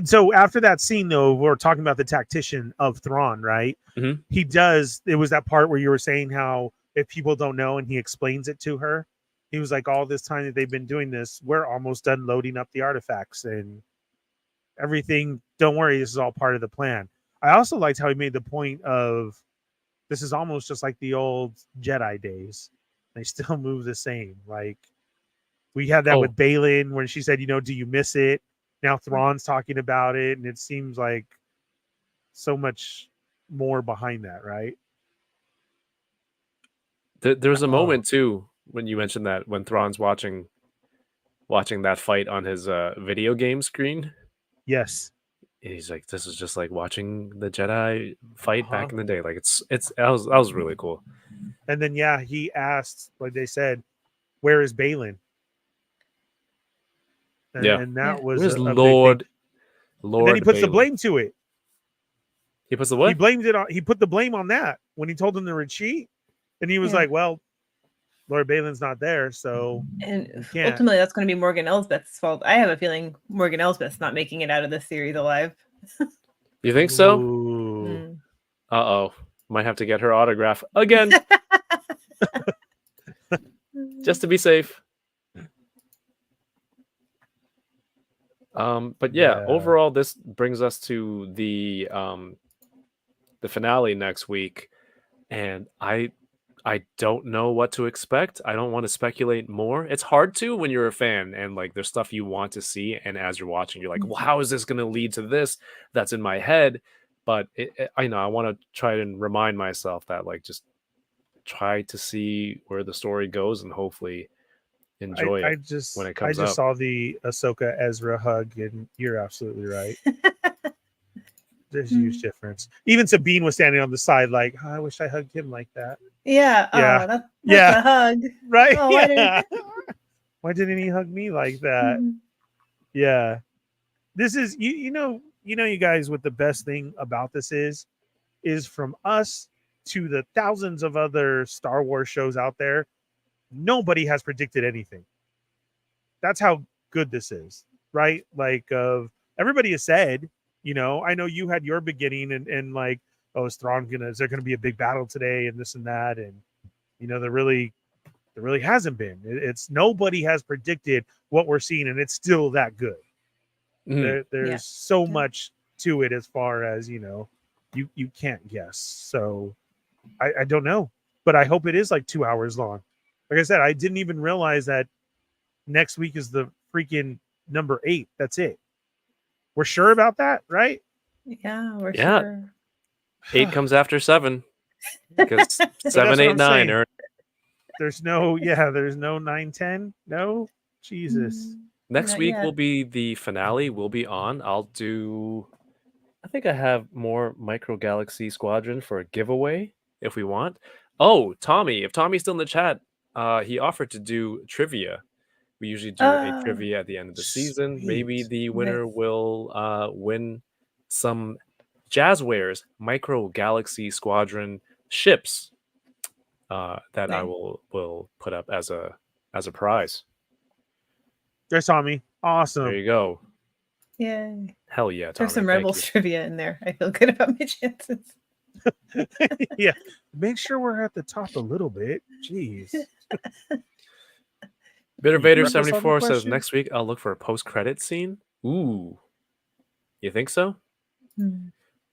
So after that scene, though, we're talking about the tactician of Thrawn, right? Mhm. He does. It was that part where you were saying how if people don't know, and he explains it to her, he was like, all this time that they've been doing this, we're almost done loading up the artifacts and everything. Don't worry, this is all part of the plan. I also liked how he made the point of this is almost just like the old Jedi days. They still move the same. Like we had that with Baylan when she said, do you miss it? Now Thrawn's talking about it, and it seems like so much more behind that, right? There's a moment too when you mentioned that when Thrawn's watching that fight on his video game screen. Yes. And he's like, this is just like watching the Jedi fight back in the day. Like that was really cool. And then he asked, like they said, where is Baylan? And that was Where's a big Lord. thing. And then he puts the Baylan? blame to it. He puts the what? He blamed it on. He put the blame on that when he told him to retreat, and he was like, "Well, Lord Baylan's not there, so." And ultimately, that's going to be Morgan Elsbeth's fault. I have a feeling Morgan Elsbeth's not making it out of this series alive. You think so? Ooh. Uh-oh. Might have to get her autograph again. Just to be safe. But overall, this brings us to the finale next week, and I don't know what to expect. I don't want to speculate more. It's hard to when you're a fan and like there's stuff you want to see, and as you're watching, you're like, well, how is this going to lead to this? That's in my head. But I know I want to try and remind myself that like just try to see where the story goes and hopefully enjoy it when it comes I just up. saw the Ahsoka Ezra hug, and you're absolutely right. There's a huge difference. Even Sabine was standing on the side, like, oh, I wish I hugged him like that. Yeah. Yeah. That's a hug. Right. Oh, Why didn't he hug me like that? Yeah. This is you know, you guys, what the best thing about this is from us to the thousands of other Star Wars shows out there, nobody has predicted anything. That's how good this is, right? Like everybody has said, I know you had your beginning and like, oh, is there gonna be a big battle today and this and that, and there really hasn't been. It's nobody has predicted what we're seeing, and it's still that good. There's so much to it as far as you can't guess. So I don't know, but I hope it is like 2 hours long. Like I said, I didn't even realize that next week is the freaking number 8. That's it. We're sure about that, right? Yeah, we're sure. 8 comes after 7 because 7, 8, 9 are. There's no 9, 10. No, Jesus. Next Not week yet. will be the finale. We'll be on. I think I have more Micro Galaxy Squadron for a giveaway if we want. Oh, Tommy! If Tommy's still in the chat, he offered to do trivia. We usually do a trivia at the end of the season. Maybe the winner will win some Jazzwares Micro Galaxy Squadron ships that I will put up as a prize. There's Tommy. Awesome. There you go. Yay. Hell yeah, Tommy. There's some Thank Rebels you. trivia in there. I feel good about my chances. Yeah. Make sure we're at the top a little bit. Jeez. Bitter You Vader remember some 74 says question? next week I'll look for a post-credit scene. Ooh. You think so?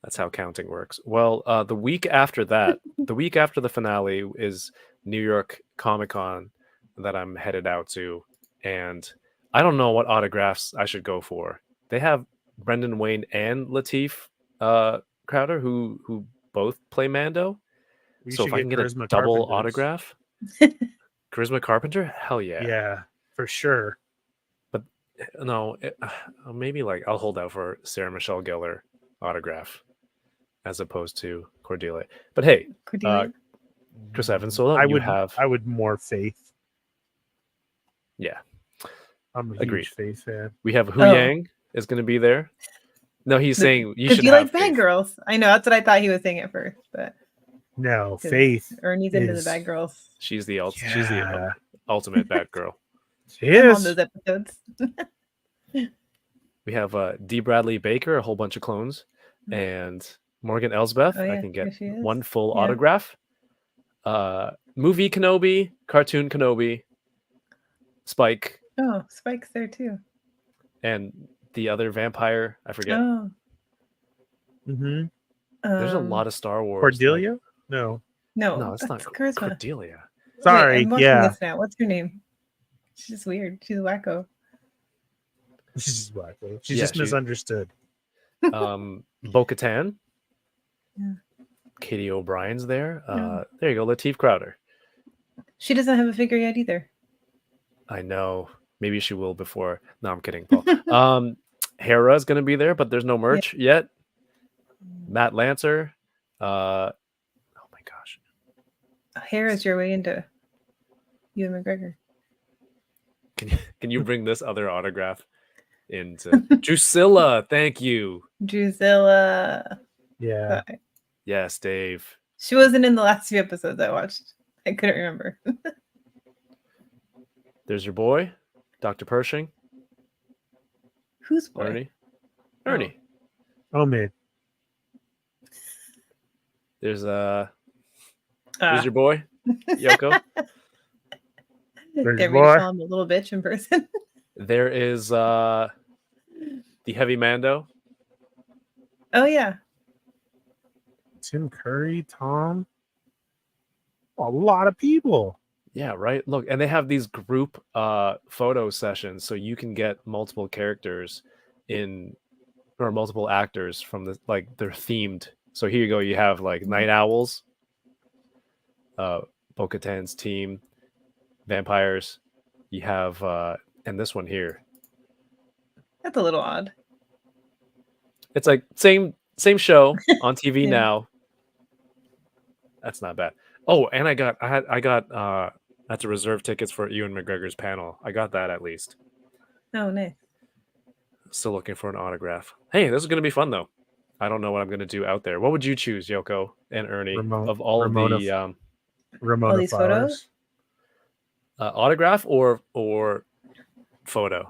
That's how counting works. Well, the week after that, the week after the finale is New York Comic-Con that I'm headed out to. And I don't know what autographs I should go for. They have Brendan Wayne and Lateef Crowder who both play Mando. You So should if I can get a Charisma double Carpenter's. autograph, Charisma Carpenter, hell yeah. Yeah, for sure. But no, maybe like I'll hold out for Sarah Michelle Gellar autograph as opposed to Cordelia. But hey, Cordelia? Chris Evans solo, I would more Faith. yeah. I'm a Agreed. huge Faith fan. We have Hu Oh. Yang is going to be there. No, he's saying you Because should he have likes faith. bad girls. I know, that's what I thought he was saying at first, but No, 'cause Faith. Ernie's into the is- bad girls. She's the Yeah. ultimate bad girl. She I'm on is. those episodes. We have D. Bradley Baker, a whole bunch of clones, and Morgan Elsbeth. Oh, I yeah, can here get she is. one full Yeah. autograph. Movie Kenobi, cartoon Kenobi, Spike, Oh, Spike's there too. and the other vampire. I forget. Oh. Mm-hmm. There's a lot of Star Wars. Cordelia? No. No, No, it's not Charisma. Cordelia. Wait, Sorry. I'm watching Yeah. this now. What's her name? She's just weird. She's a wacko. She's wacky. She's Yeah, just misunderstood. Bo-Katan. Yeah. Katie O'Brien's there. Yeah. There you go, Lateef Crowder. She doesn't have a figure yet either. I know. Maybe she will before. No, I'm kidding, Paul. Hera's going to be there, but there's no merch yet. Matt Lancer. Oh my gosh. Hair is your way into Ewan McGregor. Can you bring this other autograph into Drusilla? Thank you. Drusilla. Yeah. Yes, Dave. She wasn't in the last few episodes I watched. I couldn't remember. There's your boy, Dr. Pershing. Who's boy? Ernie. Ernie. Oh, man. There's your boy, Yoko. There's Dare your me to boy. call him a little bitch in person. There is the heavy Mando. Oh yeah. Tim Curry, Tom. A lot of people. Yeah, right. Look, and they have these group photo sessions, so you can get multiple characters or multiple actors from the they're themed. So here you go. You have like Night Owls, Bo-Katan's team, vampires. You have and this one here. That's a little odd. It's like same show on TV Yeah. now. That's not bad. Oh, and I got that's a reserve tickets for Ewan McGregor's panel. I got that at least. Oh nice. Still looking for an autograph. Hey, this is gonna be fun though. I don't know what I'm gonna do out there. What would you choose, Yoko and Ernie, of all of the Ramona All these Flowers. photos? autograph or photo?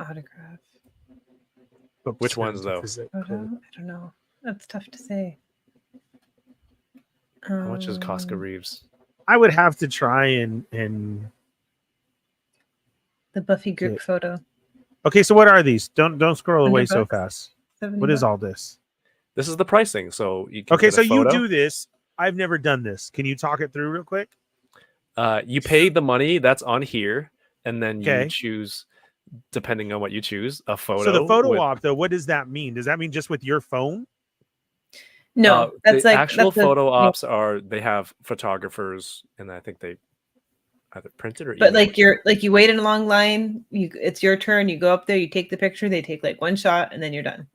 Autograph. But Which ones, though? Photo? I don't know. That's tough to say. How much is Casca Reeves? I would have to try and The Buffy group Yeah. photo. okay, so what are these? Don't scroll away so $100? fast. 70 What is bucks? all this? This is the pricing, so you can Okay, get a so you photo. do this. I've never done this. Can you talk it through real quick? You pay the money that's on here, and then Okay. you choose, depending on what you choose, a photo. So the photo with- op, though, what does that mean? Does that mean just with your phone? No, that's the like actual that's a- photo ops are they have photographers, and I think they either printed or. But emailed. you wait in a long line. It's your turn. You go up there. You take the picture. They take like one shot, and then you're done.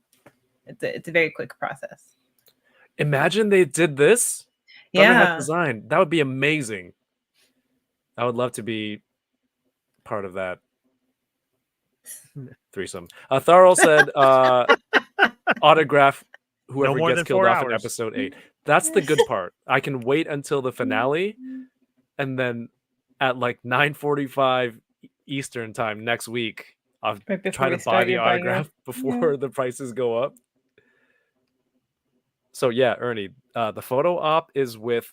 It's a very quick process. Imagine they did this. Thunderhead Yeah. design. That would be amazing. I would love to be part of that threesome. Tharl said autograph whoever more gets than killed 4 off in hours. episode 8. That's the good part. I can wait until the finale, and then at like 9:45 Eastern time next week, I'll Right before try we to buy start, the you're buying autograph before the prices go up. So yeah, Ernie, the photo op is with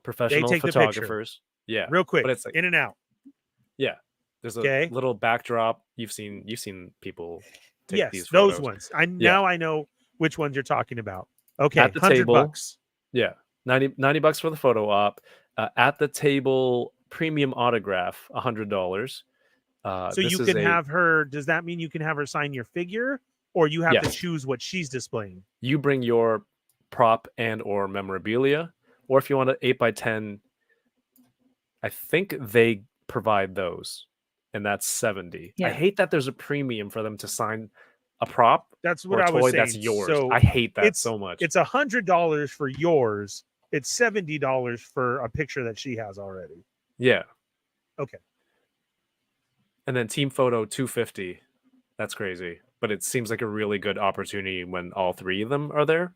professional take the picture. photographers. Yeah, Real quick, but it's like in and out. there's a Okay. little backdrop. You've seen people take Yes, these those photos. ones. Now I know which ones you're talking about. Okay, At the 100 table. bucks. Yeah, $90 for the photo op. At the table, premium autograph, $100. So this you is can have her. Does that mean you can have her sign your figure, or you have to Yes. choose what she's displaying? You bring your prop and or memorabilia, or if you want an 8x10, I think they provide those, and that's $70. I Yeah. hate that there's a premium for them to sign a prop That's or what a I was toy saying. that's yours. So I hate that it's so much. It's $100 for yours. It's $70 for a picture that she has already. Yeah. Okay. And then team photo $250. That's crazy. But it seems like a really good opportunity when all three of them are there.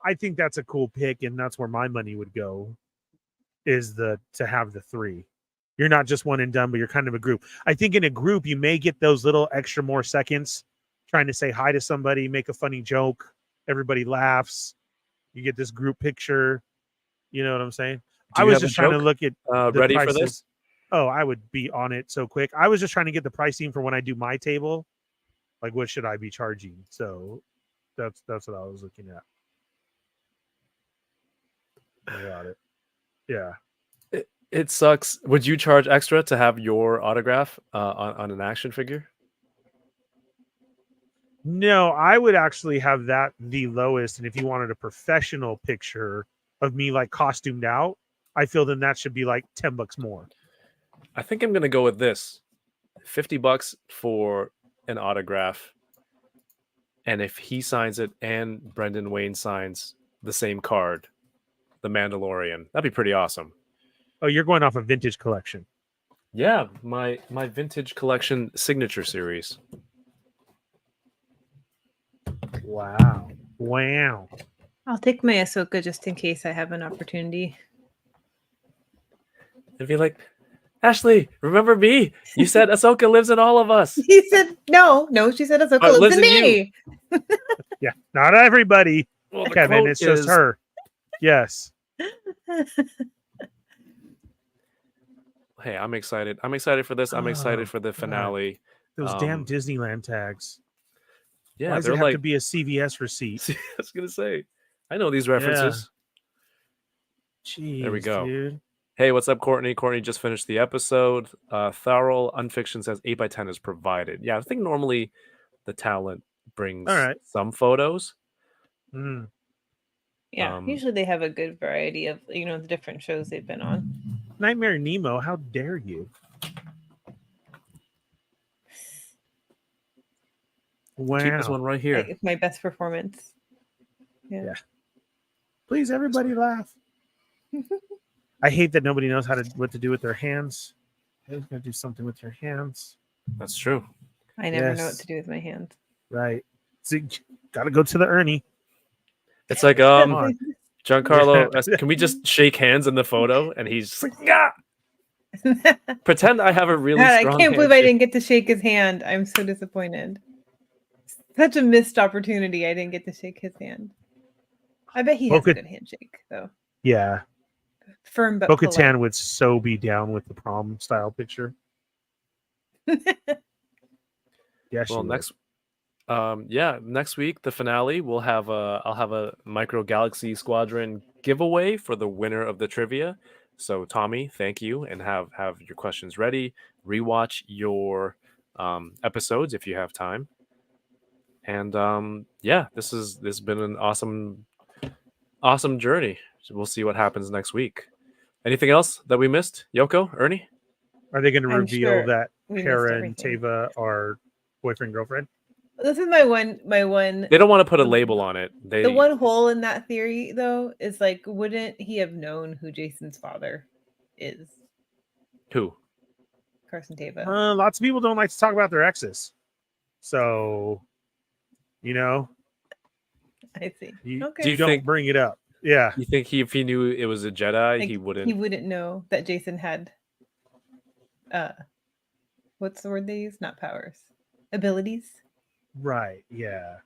I think that's a cool pick, and that's where my money would go. Is to have the three. You're not just one and done, but you're kind of a group. I think in a group you may get those little extra more seconds trying to say hi to somebody, make a funny joke, everybody laughs. You get this group picture. You know what I'm saying? Do I you was have a just trying to joke, look at the ready prices. for this? Oh, I would be on it so quick. I was just trying to get the pricing for when I do my table. Like, what should I be charging? So that's what I was looking at. I got it. Yeah. It sucks. Would you charge extra to have your autograph on an action figure? No, I would actually have that the lowest. And if you wanted a professional picture of me like costumed out, I feel then that should be like $10 more. I think I'm gonna go with this. $50 for an autograph. And if he signs it and Brendan Wayne signs the same card, the Mandalorian, that'd be pretty awesome. Oh, you're going off a vintage collection. Yeah, my vintage collection signature series. Wow. Wow. I'll take my Ahsoka just in case I have an opportunity. And be like, Ashley, remember me? You said Ahsoka lives in all of us. He said no. She said Ahsoka Oh, it lives in lives in me. Yeah. Not everybody, Well, the Kevin. quote It's just is- her. Yes. Hey, I'm excited. I'm excited for this. I'm excited for the God. finale. Those damn Um, Disneyland tags. Yeah, Why does they're it have like. to be a CVS receipt? I was gonna say, I know these references. Jeez, There we go. dude. Hey, what's up, Courtney? Courtney just finished the episode. Thurl Unfiction says 8x10 is provided. Yeah, I think normally the talent brings All right. some photos. Mm. Yeah, usually they have a good variety of the different shows they've been on. Nightmare Nemo, how dare you? Wow. Keep this one right here. It's my best performance. Yeah. Please, everybody laugh. I hate that nobody knows what to do with their hands. You gotta do something with your hands. That's true. I never know what Yes. to do with my hands. Right. So, gotta go to the Ernie. It's like Come on. Giancarlo. Yeah. Can we just shake hands in the photo? And he's just like, "Ah!" Pretend I have a really God, I strong. can't believe I handshake. didn't get to shake his hand. I'm so disappointed. Such a missed opportunity. I didn't get to shake his hand. I bet he has a Bo-Katan- good handshake, though. Yeah. Firm but Bo-Katan would so be down with the prom style picture. Yeah, she Well, would. next week the finale I'll have a Micro Galaxy Squadron giveaway for the winner of the trivia. So Tommy, thank you, and have your questions ready. Rewatch your episodes if you have time. And this has been an awesome journey. So we'll see what happens next week. Anything else that we missed, Yoko, Ernie? Are they going to I'm reveal sure that we missed Hera and everything. Teva are boyfriend girlfriend? This is my one. They don't want to put a label on it. The one hole in that theory, though, is like, wouldn't he have known who Jason's father is? Who? Carson Teva. Lots of people don't like to talk about their exes, so I see. you, Okay. Do you don't think- bring it up. Yeah, You think if he knew it was a Jedi, Like, he wouldn't? He wouldn't know that Jason had, what's the word they use? Not powers, abilities. right. Yeah,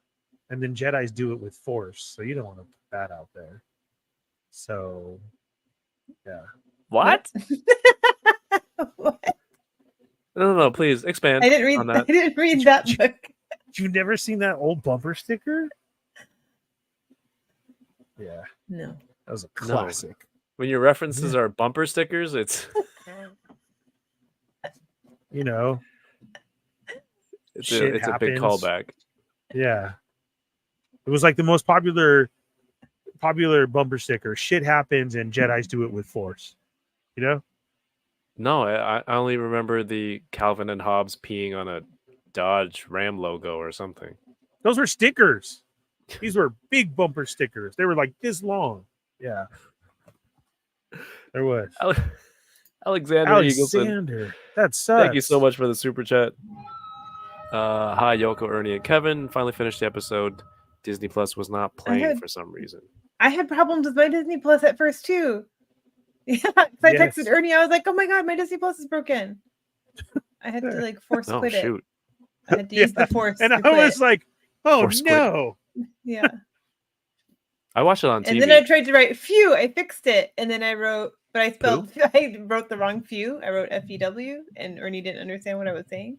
and then Jedis do it with Force, so you don't want to put that out there. So, yeah. What? What? No. Please expand. I didn't read. on I that. didn't read that book. You never seen that old bumper sticker? Yeah, No. that was a classic. When your references are bumper stickers, it's You know, It's shit a big happens. callback. Yeah, it was like the most popular bumper sticker. Shit happens, and Jedi's do it with force. You know. No, I only remember the Calvin and Hobbes peeing on a Dodge Ram logo or something. Those were stickers. These were big bumper stickers. They were like this long. Yeah. There was. Alexander Eagleson. Alexander. That sucks. Thank you so much for the super chat. Hi, Yoko, Ernie, and Kevin. Finally finished the episode. Disney Plus was not playing for some reason. I had problems with my Disney Plus at first too. Yeah, 'cause I texted Ernie. I was like, "Oh my god, my Disney Plus is broken." I had to like force quit it. I had to use the force. And to I quit. was like, "Oh Force no!" Yeah. I watched it on TV. And then I tried to write "few." I fixed it, and then I wrote, but I spelled. I wrote the wrong "few." I wrote "few," and Ernie didn't understand what I was saying.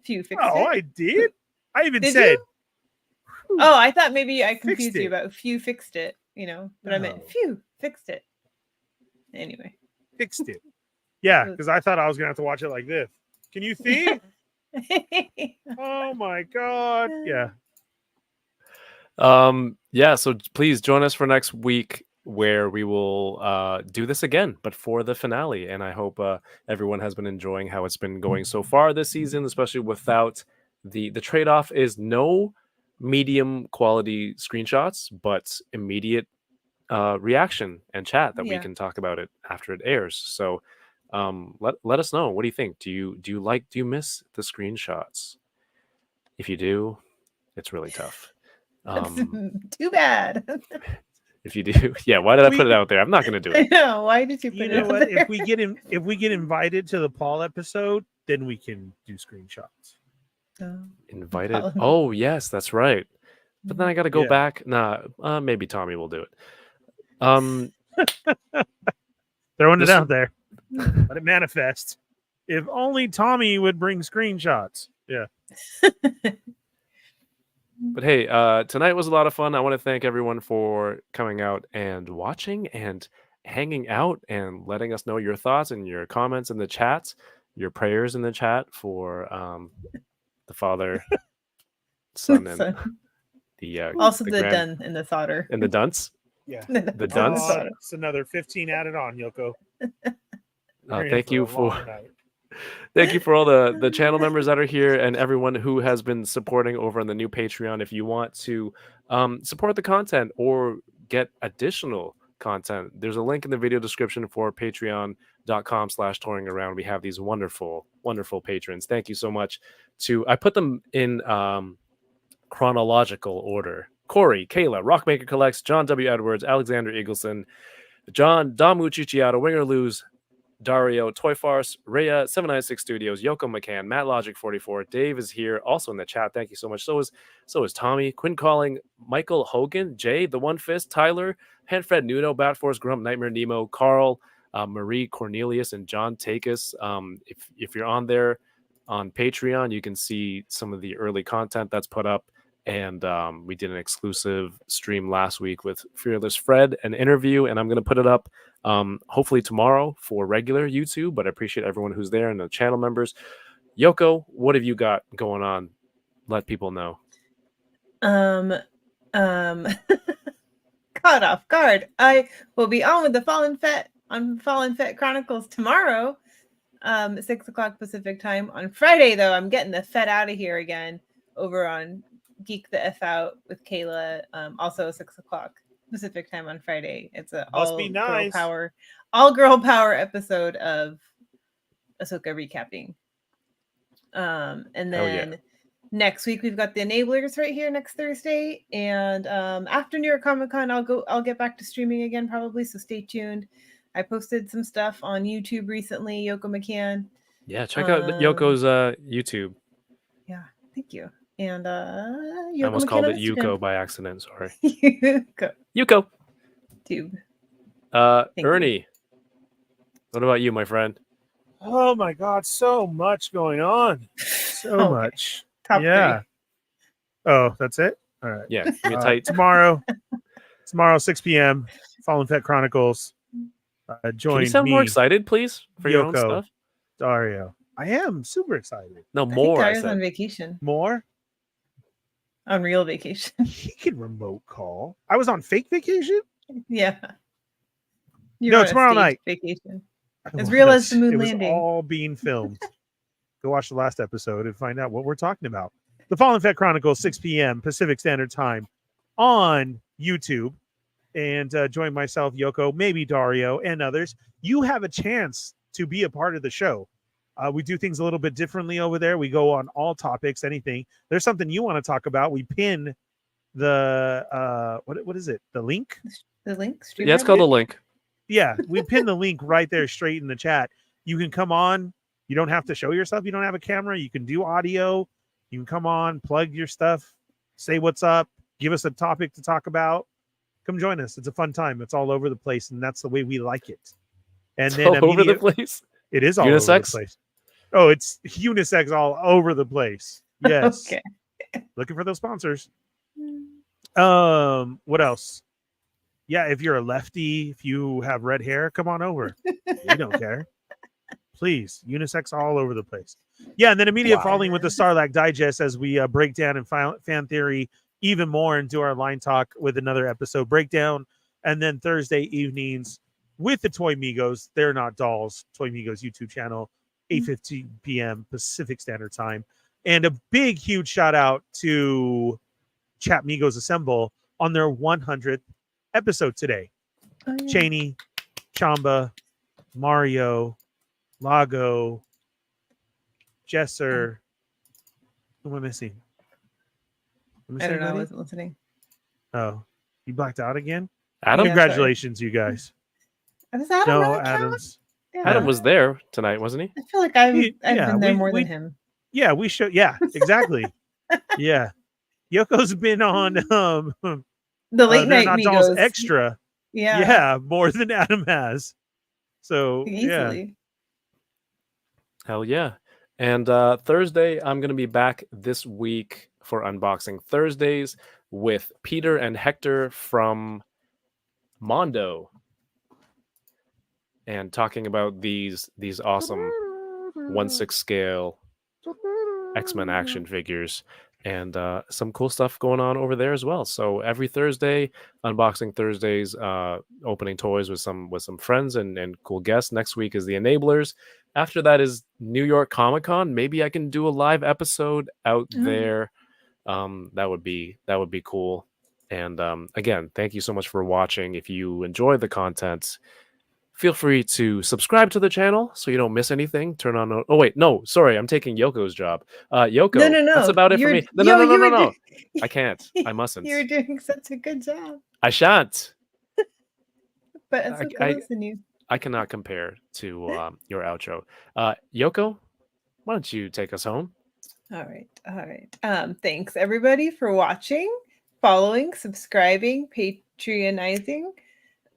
Few fixed it. Oh, I did. I even Did said. you? Oh, I thought maybe I confused Fixed you it. about "few fixed it." You know, but I meant No. "few fixed it." Anyway. Fixed it. Yeah, because I thought I was gonna have to watch it like this. Can you see? Oh my god. Yeah. Yeah, so please join us for next week where we will do this again, but for the finale. And I hope everyone has been enjoying how it's been going so far this season, especially without the trade-off is no medium quality screenshots, but immediate reaction and chat that we can talk about it after it airs. So let us know. What do you think? Do you miss the screenshots? If you do, it's really tough. Too bad. If you do, yeah. Why did I put it out there? I'm not going to do I it. know. Why did you put You it know out what? there? If we get invited to the Paul episode, then we can do screenshots. Invited. Colin. Oh yes, that's right. But then I got to go Yeah. back. Nah, maybe Tommy will do it. Throwing it This- out there. Let it manifest. If only Tommy would bring screenshots. Yeah. But hey, tonight was a lot of fun. I want to thank everyone for coming out and watching and hanging out and letting us know your thoughts and your comments in the chat, your prayers in the chat for the Father, Son, and Son. the Also the the grand- dun and the solder. and the dunce. Yeah. The dunce. Oh, it's another 15 added on, Yoko. We're in Thank for you a for long night. thank you for all the channel members that are here and everyone who has been supporting over on the new Patreon. If you want to support the content or get additional content, there's a link in the video description for patreon.com/toyingaround. We have these wonderful patrons. Thank you so much. I put them in chronological order. Corey, Kayla, Rockmaker Collects, John W. Edwards, Alexander Eagleson, John, Damu Chichiato, Winger Lose, Dario, Toy Farce, Rhea, 796 Studios, Yoko McCann, Matt Logic 44. Dave is here also in the chat. Thank you so much. So is Tommy, Quinn Calling, Michael Hogan, Jay, The One Fist, Tyler, Hanfred Nuno, Batforce, Grump, Nightmare Nemo, Carl, Marie Cornelius, and John Takis. If you're on there on Patreon, you can see some of the early content that's put up. And we did an exclusive stream last week with Fearless Fred, an interview, and I'm going to put it up hopefully tomorrow for regular YouTube, but I appreciate everyone who's there and the channel members. Yoko, what have you got going on? Let people know. Caught off guard. I will be on with the Fallen Fett Chronicles tomorrow, 6:00 Pacific time. On Friday, though, I'm getting the Fett out of here again over on Geek the F Out with Kayla. Also 6:00 Pacific time on Friday. It's a Must be nice. all girl power episode of Ahsoka recapping. And then next week we've got the Enablers right here next Thursday, and after New York Comic Con I'll get back to streaming again probably, so stay tuned. I posted some stuff on YouTube recently, Yoko McCann. Yeah, check out Yoko's YouTube. Yeah, thank you. And I Yoko almost McCann called on it Yuko Instagram. by accident. Sorry. Yuko. Yuko. Tube. you. Ernie, what about you, my friend? Oh my God, so much going on. So Okay. much. Top Yeah. Oh, that's it? All right. Yeah, give me a tight. Tomorrow, 6 p.m. Fallen Fett Chronicles. Can Join you sound me, more excited, please, for your own Yoko. stuff? Dario. I am super excited. No, I think more. I Tyra's on said. vacation, More? on real vacation. He can remote call. I was on fake vacation? Yeah. You No, were on a tomorrow staged night. vacation. I As real as was. the moon It was landing. all being filmed. Go watch the last episode and find out what we're talking about. The Fallen Fett Chronicles, 6 p.m. Pacific Standard Time on YouTube. And join myself, Yoko, maybe Dario, and others. You have a chance to be a part of the show. We do things a little bit differently over there. We go on all topics, anything. There's something you want to talk about. We pin the what is it? The link? The link? Yeah, it's called a link. Yeah, we pin the link right there straight in the chat. You can come on. You don't have to show yourself. You don't have a camera. You can do audio. You can come on, plug your stuff, say what's up, give us a topic to talk about. Come join us. It's a fun time. It's all over the place, and that's the way we like it. And It's then all over the place. it is all over the Unisex? place. Oh, it's unisex all over the place. Yes. Okay. Looking for those sponsors. What else? Yeah, if you're a lefty, if you have red hair, come on over. We don't care. Please, unisex all over the place. Yeah, and then immediate Wow. following with the Sarlacc Digest as we break down and fan theory even more and do our line talk with another episode breakdown. And then Thursday evenings with the Toy Migos. They're not dolls. Toy Migos YouTube channel, 8:15 p.m. Pacific Standard Time. And a big, huge shout out to Chat Migos Assemble on their 100th episode today. Oh, yeah. Cheney, Chamba, Mario, Lago, Jesser. Who am I missing? I don't know. I wasn't listening. Oh, you blacked out again? Adam. Yeah, Congratulations, you guys. Was Adam No, really count? Adams. Yeah. Adam was there tonight, wasn't he? I feel like I've Yeah, been there we- more we- than him. Yeah, we should. Yeah, exactly. Yeah. Yoko's been on The late They're night Not Migos. Dolls Extra. Yeah. Yeah, more than Adam has. So yeah. Easily. Hell yeah. And Thursday, I'm going to be back this week for Unboxing Thursdays with Peter and Hector from Mondo and talking about these awesome 1/6 scale X-Men action figures and some cool stuff going on over there as well. So every Thursday, Unboxing Thursdays, opening toys with some friends and cool guests. Next week is the Enablers. After that is New York Comic Con. Maybe I can do a live episode out there. That would be cool. And again, thank you so much for watching. If you enjoy the content, feel free to subscribe to the channel so you don't miss anything. Turn on. Oh wait, no, sorry, I'm taking Yoko's job. Yoko, No. that's about it for You're- me. No, yo, no, no, you no, were no. do- I can't. I mustn't. You're doing such a good job. I shan't. But it's okay. Listen, you. I cannot compare to your outro. Yoko, why don't you take us home? All right. Thanks everybody for watching, following, subscribing, patronizing.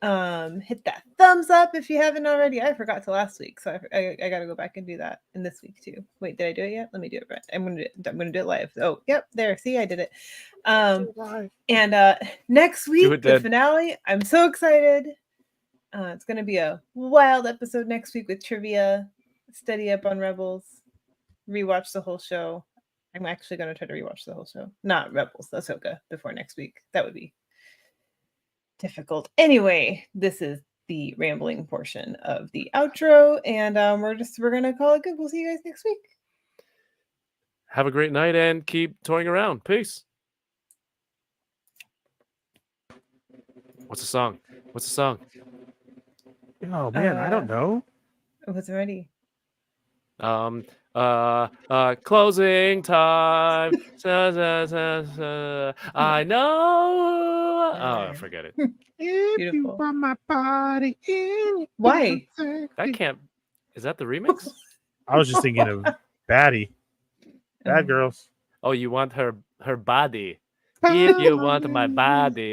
Hit that thumbs up if you haven't already. I forgot to last week, so I gotta go back and do that in this week too. Wait, did I do it yet? Let me do it right. I'm gonna do it live. Oh, yep, there. See, I did it. And next week it, the Dad. finale. I'm so excited. It's gonna be a wild episode next week with trivia, study up on Rebels, rewatch the whole show. I'm actually gonna try to rewatch the whole show, not Rebels, Ahsoka, before next week. That would be difficult. Anyway, this is the rambling portion of the outro, and we're gonna call it good. We'll see you guys next week. Have a great night and keep toying around. Peace. What's the song? What's the song? Oh man, I don't know. It was ready. Closing time. I know. Oh, forget it. If Beautiful. you want my body in Why? That can't. Is that the remix? I was just thinking of Baddie. Bad Girls. Oh, you want her body. If you want my body.